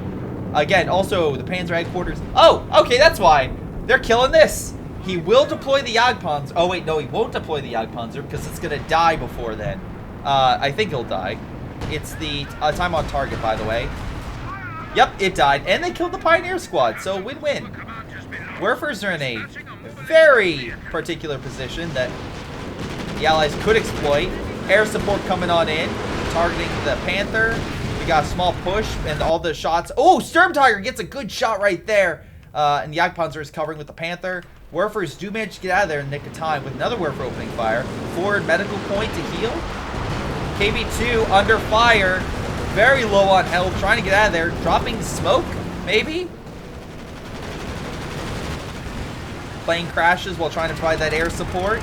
Again, also the Panzer headquarters. Oh, okay, that's why. They're killing this. He will deploy the Jagdpanzer. Oh, wait, no, he won't deploy the Jagdpanzer because it's going to die before then. I think he'll die. It's the time on target, by the way. Yep, it died. And they killed the Pioneer Squad, so win-win. Werfers are in a very particular position that the Allies could exploit. Air support coming on in, targeting the Panther. We got a small push and all the shots. Oh, Sturm Tiger gets a good shot right there. And the Jagdpanzer is covering with the Panther. Werfers do manage to get out of there in the nick of time with another Werfer opening fire. Forward medical point to heal. KV-2 under fire. Very low on health. Trying to get out of there. Dropping smoke, maybe? Plane crashes while trying to provide that air support.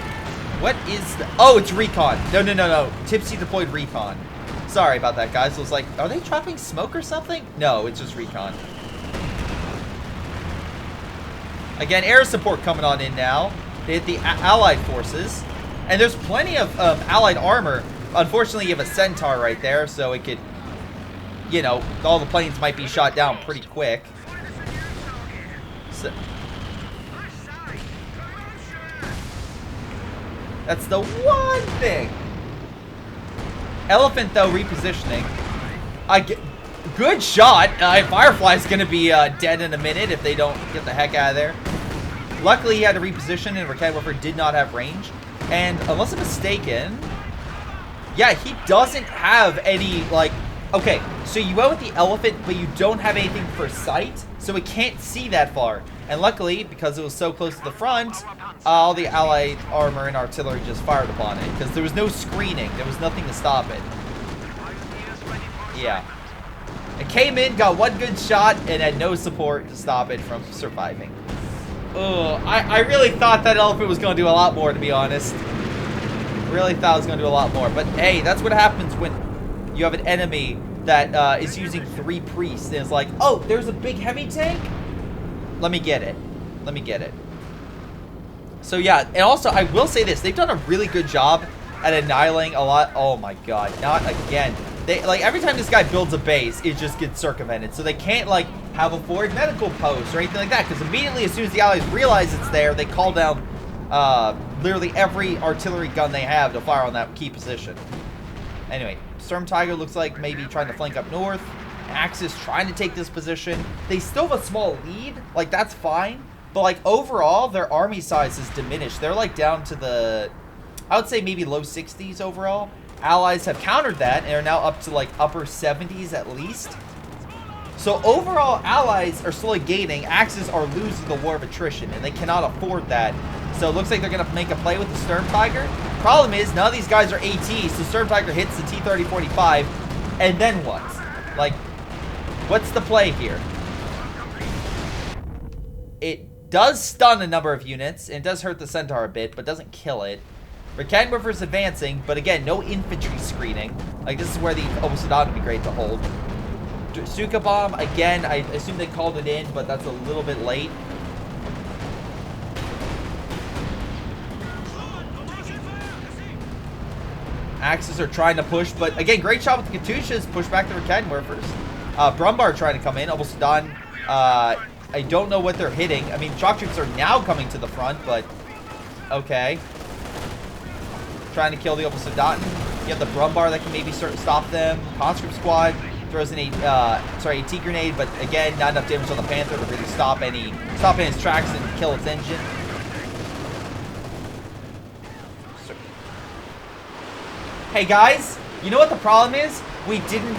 What is the... Oh, it's recon. No. Tipsy deployed recon. Sorry about that, guys. I was like, are they dropping smoke or something? No, it's just recon. Again, air support coming on in now. They hit the Allied forces. And there's plenty of Allied armor. Unfortunately, you have a Centaur right there, so it could... You know, all the planes might be shot down pretty quick. So... That's the one thing. Elephant, though, repositioning. Good shot. Firefly's going to be dead in a minute if they don't get the heck out of there. Luckily, he had to reposition, and Rakettwerfer did not have range. And unless I'm mistaken, yeah, he doesn't have any, like... Okay, so you went with the Elephant, but you don't have anything for sight, so it can't see that far. And luckily, because it was so close to the front, all the Allied armor and artillery just fired upon it. Because there was no screening. There was nothing to stop it. Yeah. It came in, got one good shot, and had no support to stop it from surviving. Ugh, I really thought that Elephant was going to do a lot more, to be honest. Really thought it was going to do a lot more. But hey, that's what happens when you have an enemy that is using 3 priests. And it's like, oh, there's a big heavy tank? Let me get it. Let me get it. So yeah, and also I will say this. They've done a really good job at annihilating a lot. Oh my god, not again. They, like, every time this guy builds a base, it just gets circumvented. So they can't, like, have a forward medical post or anything like that. Because immediately, as soon as the Allies realize it's there, they call down literally every artillery gun they have to fire on that key position. Anyway, Sturm Tiger looks like maybe trying to flank up north. Axis trying to take this position. They still have a small lead. Like, that's fine. But, like, overall, their army size is diminished. They're, like, down to the, I would say maybe low 60s overall. Allies have countered that and are now up to, like, upper 70s at least. So, overall, Allies are slowly gaining. Axis are losing the war of attrition, and they cannot afford that. So, it looks like they're going to make a play with the Sturm Tiger. Problem is, none of these guys are ATs, so Sturm Tiger hits the T-30-45, and then what? Like, what's the play here? It does stun a number of units, and it does hurt the Centaur a bit, but doesn't kill it. Rakettwerfer's advancing, but again, no infantry screening. Like, this is where the Obsidian would be great to hold. Suka Bomb, again, I assume they called it in, but that's a little bit late. Axes are trying to push, but again, great shot with the Katyushas. Push back the Reckenwerfers. Brumbar trying to come in, almost done. I don't know what they're hitting. I mean, shock troops are now coming to the front, but okay. Trying to kill the Opal-Soldaten. You have the Brumbar that can maybe stop them. Conscript Squad throws in a T grenade, but again, not enough damage on the Panther to really stop in its tracks and kill its engine. Hey guys, you know what the problem is? We didn't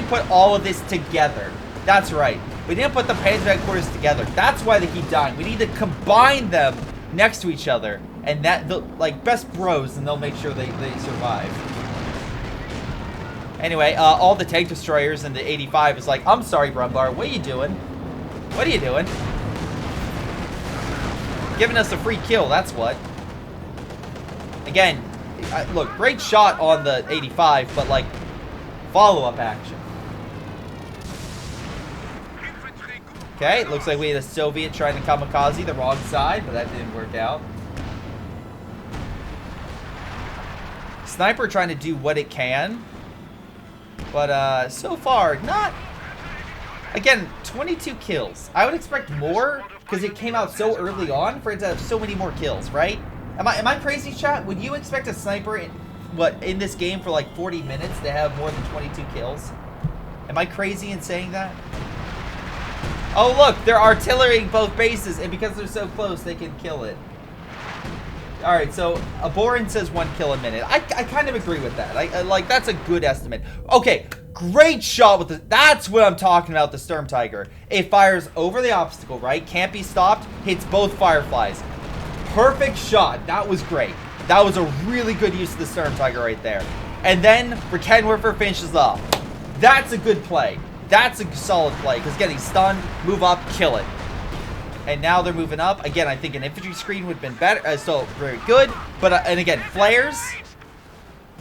put all of this together. That's right. We didn't put the Panther headquarters together. That's why they keep dying. We need to combine them next to each other, and like best bros, and they'll make sure they survive. Anyway, all the tank destroyers in the 85 is like, I'm sorry, Brumbar, what are you doing? What are you doing? Giving us a free kill, that's what. Again, look, great shot on the 85, but like, follow-up action. Okay, looks like we had a Soviet trying to kamikaze the wrong side, but that didn't work out. Sniper trying to do what it can, but so far, not... Again, 22 kills. I would expect more, because it came out so early on for it to have so many more kills, right? Am I crazy, chat? Would you expect a sniper in this game for like 40 minutes to have more than 22 kills? Am I crazy in saying that? Oh look, they're artillerying both bases, and because they're so close, they can kill it. Alright, so Aborin says 1 kill a minute. I kind of agree with that. I like, that's a good estimate. Okay, great shot with the... That's what I'm talking about, the Sturm Tiger. It fires over the obstacle, right? Can't be stopped. Hits both Fireflies. Perfect shot. That was great. That was a really good use of the Sturm Tiger right there. And then Reckenwerfer finishes off. That's a good play. That's a solid play, because getting stunned, move up, kill it. And now they're moving up. Again, I think an infantry screen would have been better. Still very good. But, and again, flares.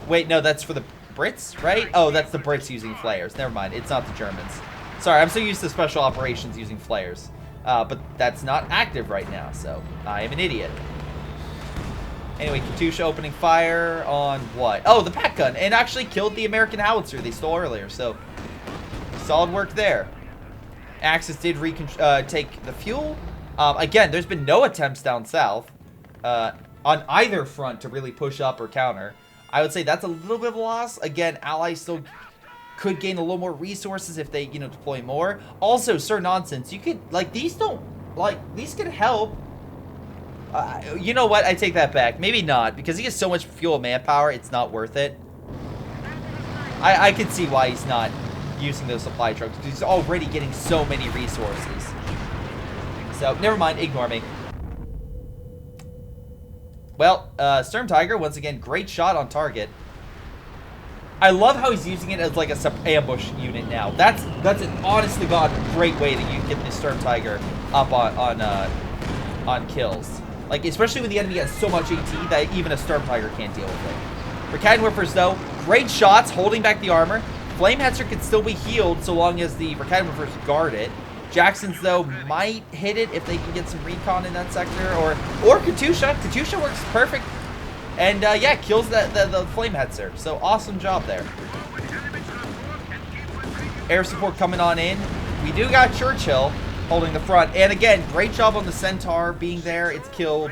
Wait, no, that's for the Brits, right? Oh, that's the Brits using flares. Never mind. It's not the Germans. Sorry, I'm so used to special operations using flares. But that's not active right now, so I am an idiot. Anyway, Katyusha opening fire on what? Oh, the pack gun. And actually killed the American howitzer they stole earlier, so... Solid work there. Axis did take the fuel. Again, there's been no attempts down south on either front to really push up or counter. I would say that's a little bit of a loss. Again, allies still could gain a little more resources if they, deploy more. Also, Sir Nonsense, you could, like, these could help. You know what? I take that back. Maybe not, because he has so much fuel and manpower, it's not worth it. I could see why he's not using those supply trucks, because he's already getting so many resources. So, never mind, ignore me. Well, Sturm Tiger, once again, great shot on target. I love how he's using it as like a ambush unit now. That's an honest to God great way to get the Sturm Tiger up on kills. Like, especially when the enemy has so much AT that even a Sturm Tiger can't deal with it. For Reckenwerfers, though, great shots holding back the armor. Flamehetzer can still be healed so long as the Reckenwerfers guard it. Jacksons, though, might hit it if they can get some recon in that sector. Or Katyusha. Katyusha works perfect. And, yeah, kills the Flamehetzer. So, awesome job there. Air support coming on in. We do got Churchill holding the front. And, again, great job on the Centaur being there. It's killed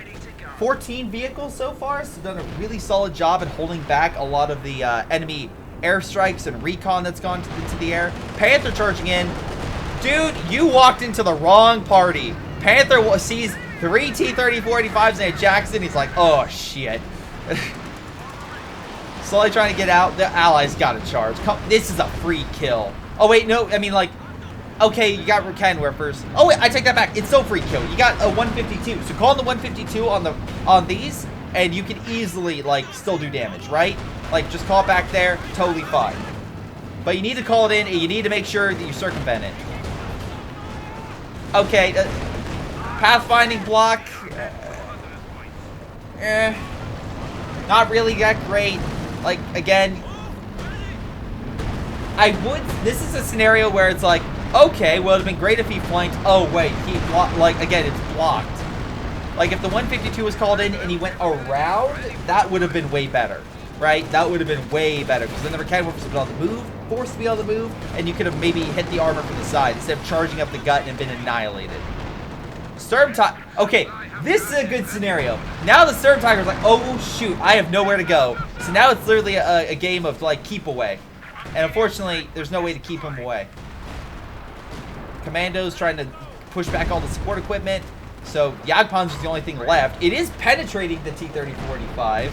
14 vehicles so far. So, done a really solid job at holding back a lot of the enemy airstrikes and recon that's gone into the air. Panther charging in. Dude, you walked into the wrong party. Panther sees 3 T-34-85s and a Jackson. He's like, oh, shit. Slowly trying to get out. The allies got to charge. This is a free kill. Oh, wait, no. I mean, like, okay, you got Reckenwerfers. Oh, wait, I take that back. It's still free kill. You got a 152. So call in the 152 on these, and you can easily, like, still do damage, right? Like, just call it back there. Totally fine. But you need to call it in, and you need to make sure that you circumvent it. Okay, pathfinding block. Not really that great. Like, again, this is a scenario where it's like, okay, well, it'd have been great if he flanked. Oh, wait, he blocked, like, again, it's blocked. Like, if the 152 was called in and he went around, that would have been way better. right? That would have been way better, because then the mechanic warfers would be on the move, forced to be on the move, and you could have maybe hit the armor from the side instead of charging up the gut and been annihilated. Sturm Tiger. Okay, this is a good scenario. Now the Sturm Tiger's like, oh shoot, I have nowhere to go. So now it's literally a game of like keep away. And unfortunately, there's no way to keep him away. Commandos trying to push back all the support equipment. So Jagdpanzer's the only thing left. It is penetrating the T-30-45.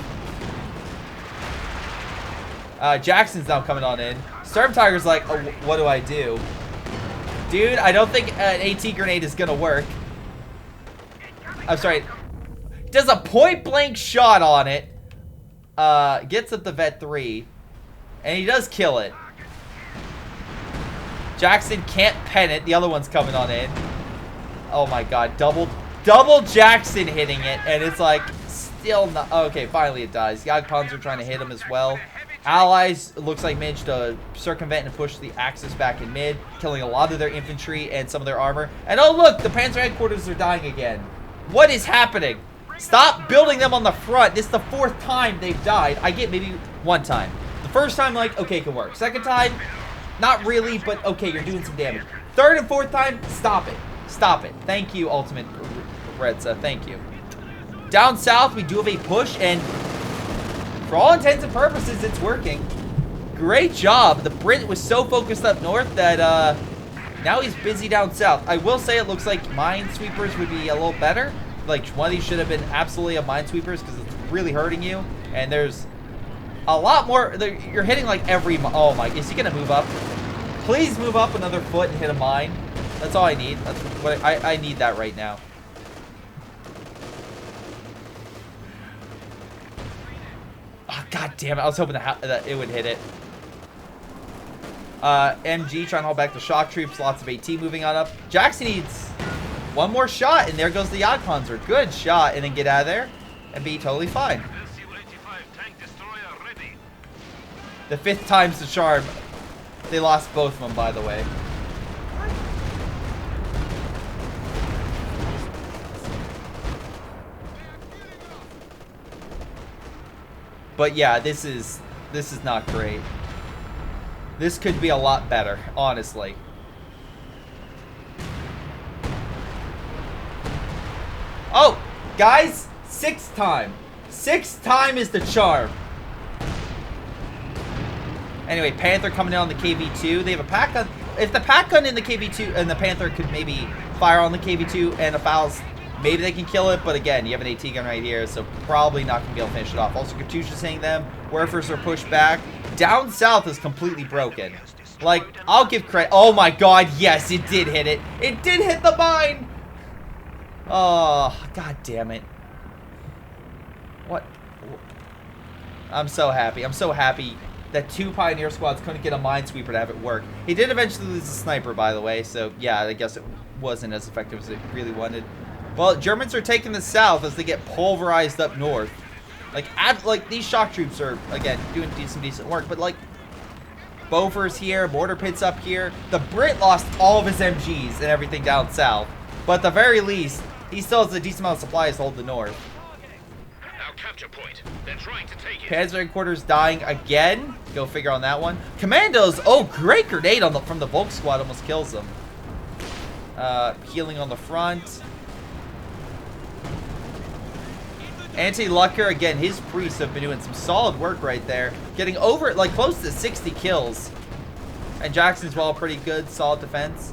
Jackson's now coming on in. Sturm Tiger's like, oh, what do I do? Dude, I don't think an AT grenade is gonna work. I'm sorry. Does a point blank shot on it. Gets up the Vet 3. And he does kill it. Jackson can't pen it. The other one's coming on in. Oh my god. Double Jackson hitting it. And it's like still not. Okay, finally it dies. Jagdpanzer trying to hit him as well. Allies, looks like managed to circumvent and push the Axis back in mid, killing a lot of their infantry and some of their armor. And oh look, the Panzer headquarters are dying again. What is happening? Stop building them on the front. This is the 4th time they've died. I get maybe 1 time. The first time, like, okay, it can work. Second time, not really, but okay, you're doing some damage. 3rd and 4th time, stop it. Stop it. Thank you, Ultimate Redza. Thank you. Down south, we do have a push, and for all intents and purposes, it's working. Great job. The Brit was so focused up north that now he's busy down south. I will say it looks like minesweepers would be a little better. Like, one of these should have been absolutely a minesweepers because it's really hurting you. And there's a lot more. You're hitting like every. Oh my! Is he gonna move up? Please move up another foot and hit a mine. That's all I need. That's what I need that right now. Oh, god damn it! I was hoping that it would hit it. MG trying to hold back the shock troops. Lots of AT moving on up. Jackson needs one more shot, and there goes the Jagdpanzer. Good shot, and then get out of there and be totally fine. The 5th time's the charm. They lost both of them, by the way. But yeah, this is not great. This could be a lot better, honestly. Oh, guys, 6th time. 6th time is the charm. Anyway, Panther coming in on the KV-2. They have a pack gun. If the pack gun in the KV-2 and the Panther could maybe fire on the KV-2 and a Fowls, maybe they can kill it. But again, you have an AT gun right here, so probably not going to be able to finish it off. Also, Katyusha's hitting them. Werfers are pushed back. Down south is completely broken. Like, I'll give credit. Oh my god, yes, it did hit it. It did hit the mine. Oh, god damn it. What? I'm so happy. I'm so happy that 2 Pioneer squads couldn't get a minesweeper to have it work. He did eventually lose a sniper, by the way, so yeah, I guess it wasn't as effective as it really wanted. Well, Germans are taking the south as they get pulverized up north. Like these shock troops are, again, doing some decent work, but like, Bofors here, mortar pits up here. The Brit lost all of his MGs and everything down south, but at the very least, he still has a decent amount of supplies to hold the north. Capture point. They're trying to take it. Panzer headquarters dying again. Go figure on that one. Commandos. Oh, great grenade on from the Volk squad. Almost kills them. Healing on the front. Anti-Lucker, again, his priests have been doing some solid work right there. Getting over, like, close to 60 kills. And Jackson's well, pretty good. Solid defense.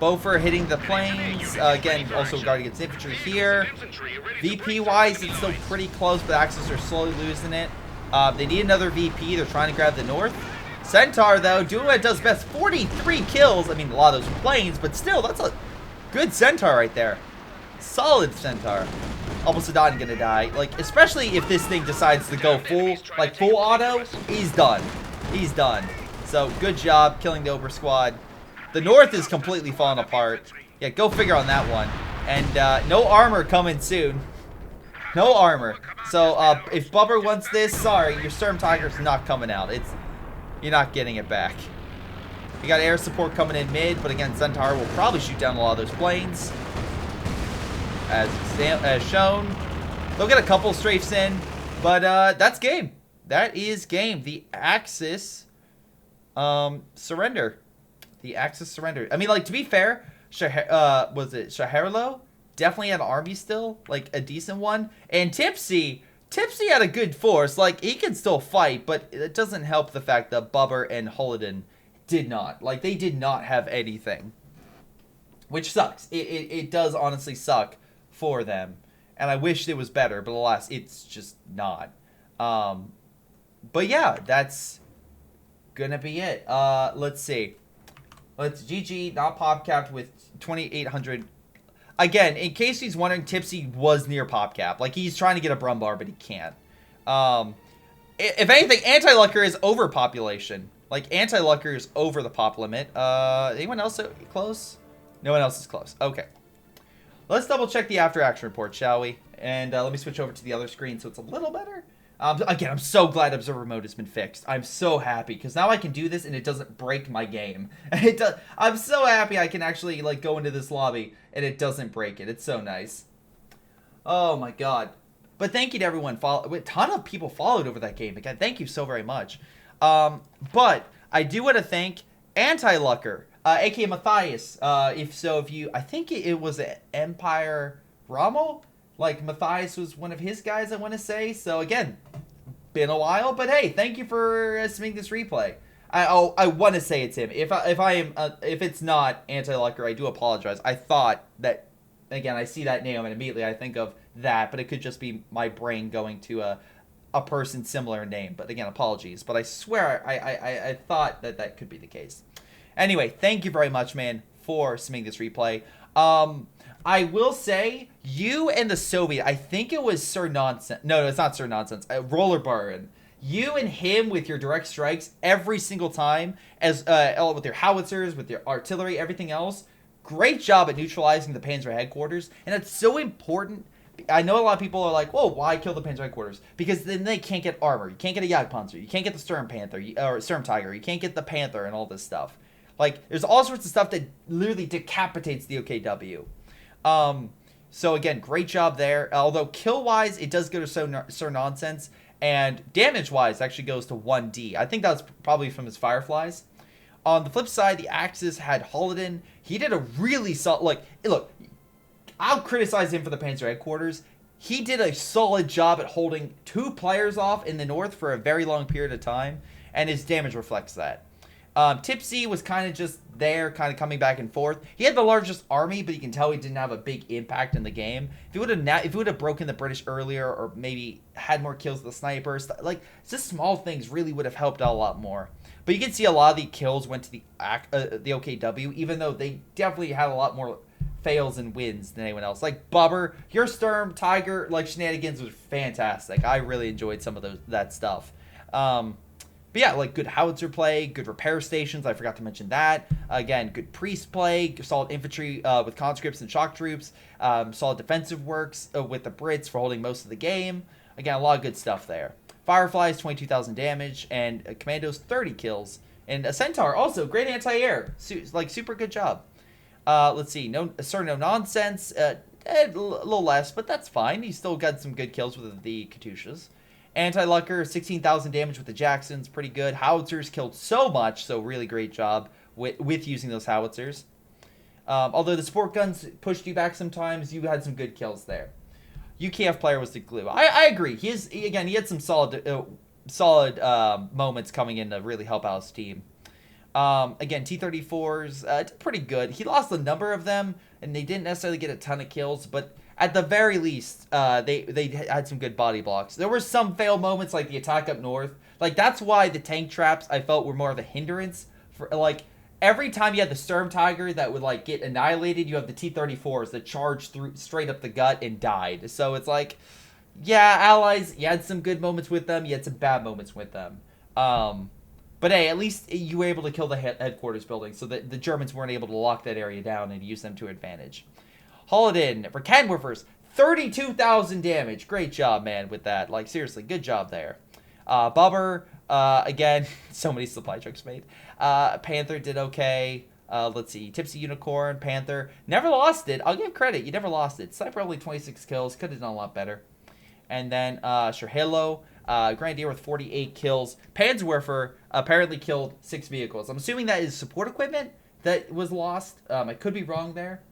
Bofer hitting the planes. Again, also guarding against infantry here. VP-wise, it's still pretty close, but Axis are slowly losing it. They need another VP. They're trying to grab the north. Centaur, though, doing what it does best. 43 kills. I mean, a lot of those were planes, but still, that's a good Centaur right there. Solid Centaur. Almost Adon gonna die. Like, especially if this thing decides to go full auto, he's done. He's done. So, good job killing the Ober squad. The north is completely falling apart. Yeah, go figure on that one. And no armor coming soon. No armor. So if Bubber wants this, sorry, your Sturm Tiger's not coming out. You're not getting it back. You got air support coming in mid, but again, Centaur will probably shoot down a lot of those planes. As shown. They'll get a couple strafes in, but that's game. That is game. The Axis surrender. The Axis surrender. I mean, like, to be fair, was it Shaharlo? Definitely had an army still, like a decent one. And Tipsy had a good force. Like, he can still fight, but it doesn't help the fact that Bubber and Hullidan did not. Like, they did not have anything. Which sucks. It does honestly suck for them. And I wish it was better, but alas, it's just not. But yeah, that's gonna be it. Let's see. Let's GG, not PopCapped with 2,800. Again, in case he's wondering, Tipsy was near PopCap. Like, he's trying to get a Brumbar, but he can't. If anything, Anti-Lucker is overpopulation. Like, Anti-Lucker is over the pop limit. Anyone else close? No one else is close. Okay. Let's double check the after action report, shall we? And let me switch over to the other screen so it's a little better. Again, I'm so glad observer mode has been fixed. I'm so happy because now I can do this and it doesn't break my game. I'm so happy I can actually like go into this lobby and it doesn't break it. It's so nice. Oh my god. But thank you to everyone. A ton of people followed over that game. Again, thank you so very much. But I do want to thank Anti-Lucker, aka Matthias. If you, I think it was Empire Rommel. Like, Matthias was one of his guys, I want to say. So, again, been a while. But, hey, thank you for submitting this replay. I want to say it's him. If it's not Anti-Lucker, I do apologize. I thought that, again, I see that name and immediately I think of that. But it could just be my brain going to a person similar name. But, again, apologies. But I swear I thought that could be the case. Anyway, thank you very much, man, for submitting this replay. I will say, you and the Soviet, I think it was Sir Nonsense. No, it's not Sir Nonsense. Roller Baron. You and him with your direct strikes every single time, as with your howitzers, with your artillery, everything else. Great job at neutralizing the Panzer headquarters. And it's so important. I know a lot of people are like, whoa, why kill the Panzer headquarters? Because then they can't get armor. You can't get a Jagdpanzer. You can't get the Sturm Panther, or Sturm Tiger. You can't get the Panther and all this stuff. Like, there's all sorts of stuff that literally decapitates the OKW. So again, great job there. Although kill-wise, it does go to Sir Nonsense. And damage-wise, actually goes to 1D. I think that was probably from his Fireflies. On the flip side, the Axis had Hullidan. He did a really solid... Like, look, I'll criticize him for the Panzer headquarters. He did a solid job at holding 2 players off in the north for a very long period of time. And his damage reflects that. Tipsy was kind of just there, kind of coming back and forth. He had the largest army, but you can tell he didn't have a big impact in the game. If he would have broken the British earlier, or maybe had more kills with the snipers, like, just small things really would have helped out a lot more. But you can see a lot of the kills went to the OKW, even though they definitely had a lot more fails and wins than anyone else. Like Bubber, your Sturm Tiger like shenanigans was fantastic. I really enjoyed some of that stuff. But yeah, like good howitzer play, good repair stations. I forgot to mention that. Again, good priest play, solid infantry with conscripts and shock troops, solid defensive works with the Brits for holding most of the game. Again, a lot of good stuff there. Fireflies, 22,000 damage, and Commandos, 30 kills. And a Centaur, also great anti-air. Like, super good job. Let's see, no nonsense. A little less, but that's fine. He still got some good kills with the Katyushas. Anti-Lucker, 16,000 damage with the Jacksons, pretty good. Howitzers killed so much, so really great job with using those howitzers. Although the sport guns pushed you back sometimes, you had some good kills there. UKF player was the glue. I agree. He had some solid moments coming in to really help out his team. Again, T-34s, pretty good. He lost a number of them, and they didn't necessarily get a ton of kills, but at the very least, they had some good body blocks. There were some fail moments, like the attack up north. Like, that's why the tank traps, I felt, were more of a hindrance. For like, every time you had the Sturm Tiger that would, like, get annihilated, you have the T-34s that charged through straight up the gut and died. So it's like, yeah, allies, you had some good moments with them, you had some bad moments with them. But hey, at least you were able to kill the headquarters building, so that the Germans weren't able to lock that area down and use them to advantage. Hullidan for Canwerfers, 32,000 damage. Great job, man, with that. Like, seriously, good job there. Bubber, again, so many supply trucks made. Panther did okay. Let's see. Tipsy Unicorn, Panther. Never lost it. I'll give credit. You never lost it. Sniper only 26 kills. Could have done a lot better. And then Halo, Grenadier with 48 kills. Panzerwerfer apparently killed 6 vehicles. I'm assuming that is support equipment that was lost. I could be wrong there.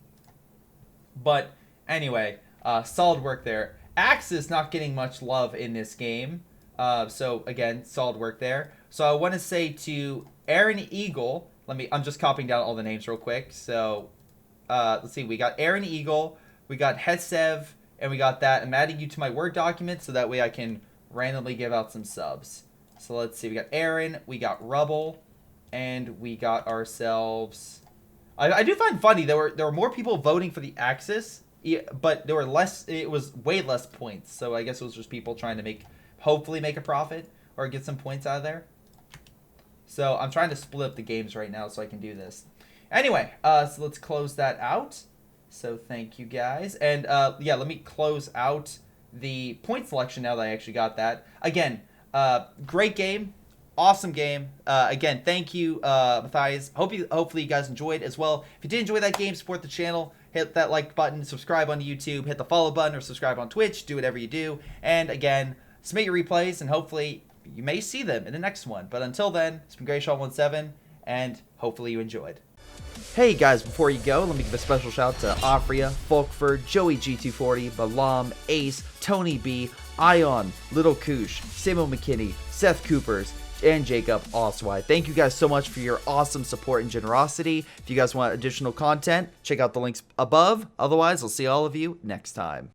But anyway, solid work there. Axis not getting much love in this game. So again, solid work there. So I want to say to Aaron Eagle, I'm just copying down all the names real quick. So let's see, we got Aaron Eagle, we got Hesev, and we got that. I'm adding you to my Word document so that way I can randomly give out some subs. So let's see, we got Aaron, we got Rubble, and we got ourselves. I do find funny there were more people voting for the Axis, but there were less. It was way less points. So I guess it was just people trying to hopefully make a profit or get some points out of there. So I'm trying to split up the games right now so I can do this. Anyway, so let's close that out. So thank you guys. And yeah, let me close out the point selection now that I actually got that. Again, great game. Awesome game. Again, thank you, Matthias. Hopefully you guys enjoyed as well. If you did enjoy that game, support the channel. Hit that like button, subscribe on YouTube, hit the follow button, or subscribe on Twitch. Do whatever you do. And again, submit your replays, and hopefully you may see them in the next one. But until then, it's been greyshot17, and hopefully you enjoyed. Hey guys, before you go, let me give a special shout out to Aphyria, Folkvard, Joey G240, Balam, Ace, Tony B, Ion, Little Koosh, Samuel McKinney, Seth Coopers, and Jacob Oswald. Thank you guys so much for your awesome support and generosity. If you guys want additional content, check out the links above. Otherwise, I'll see all of you next time.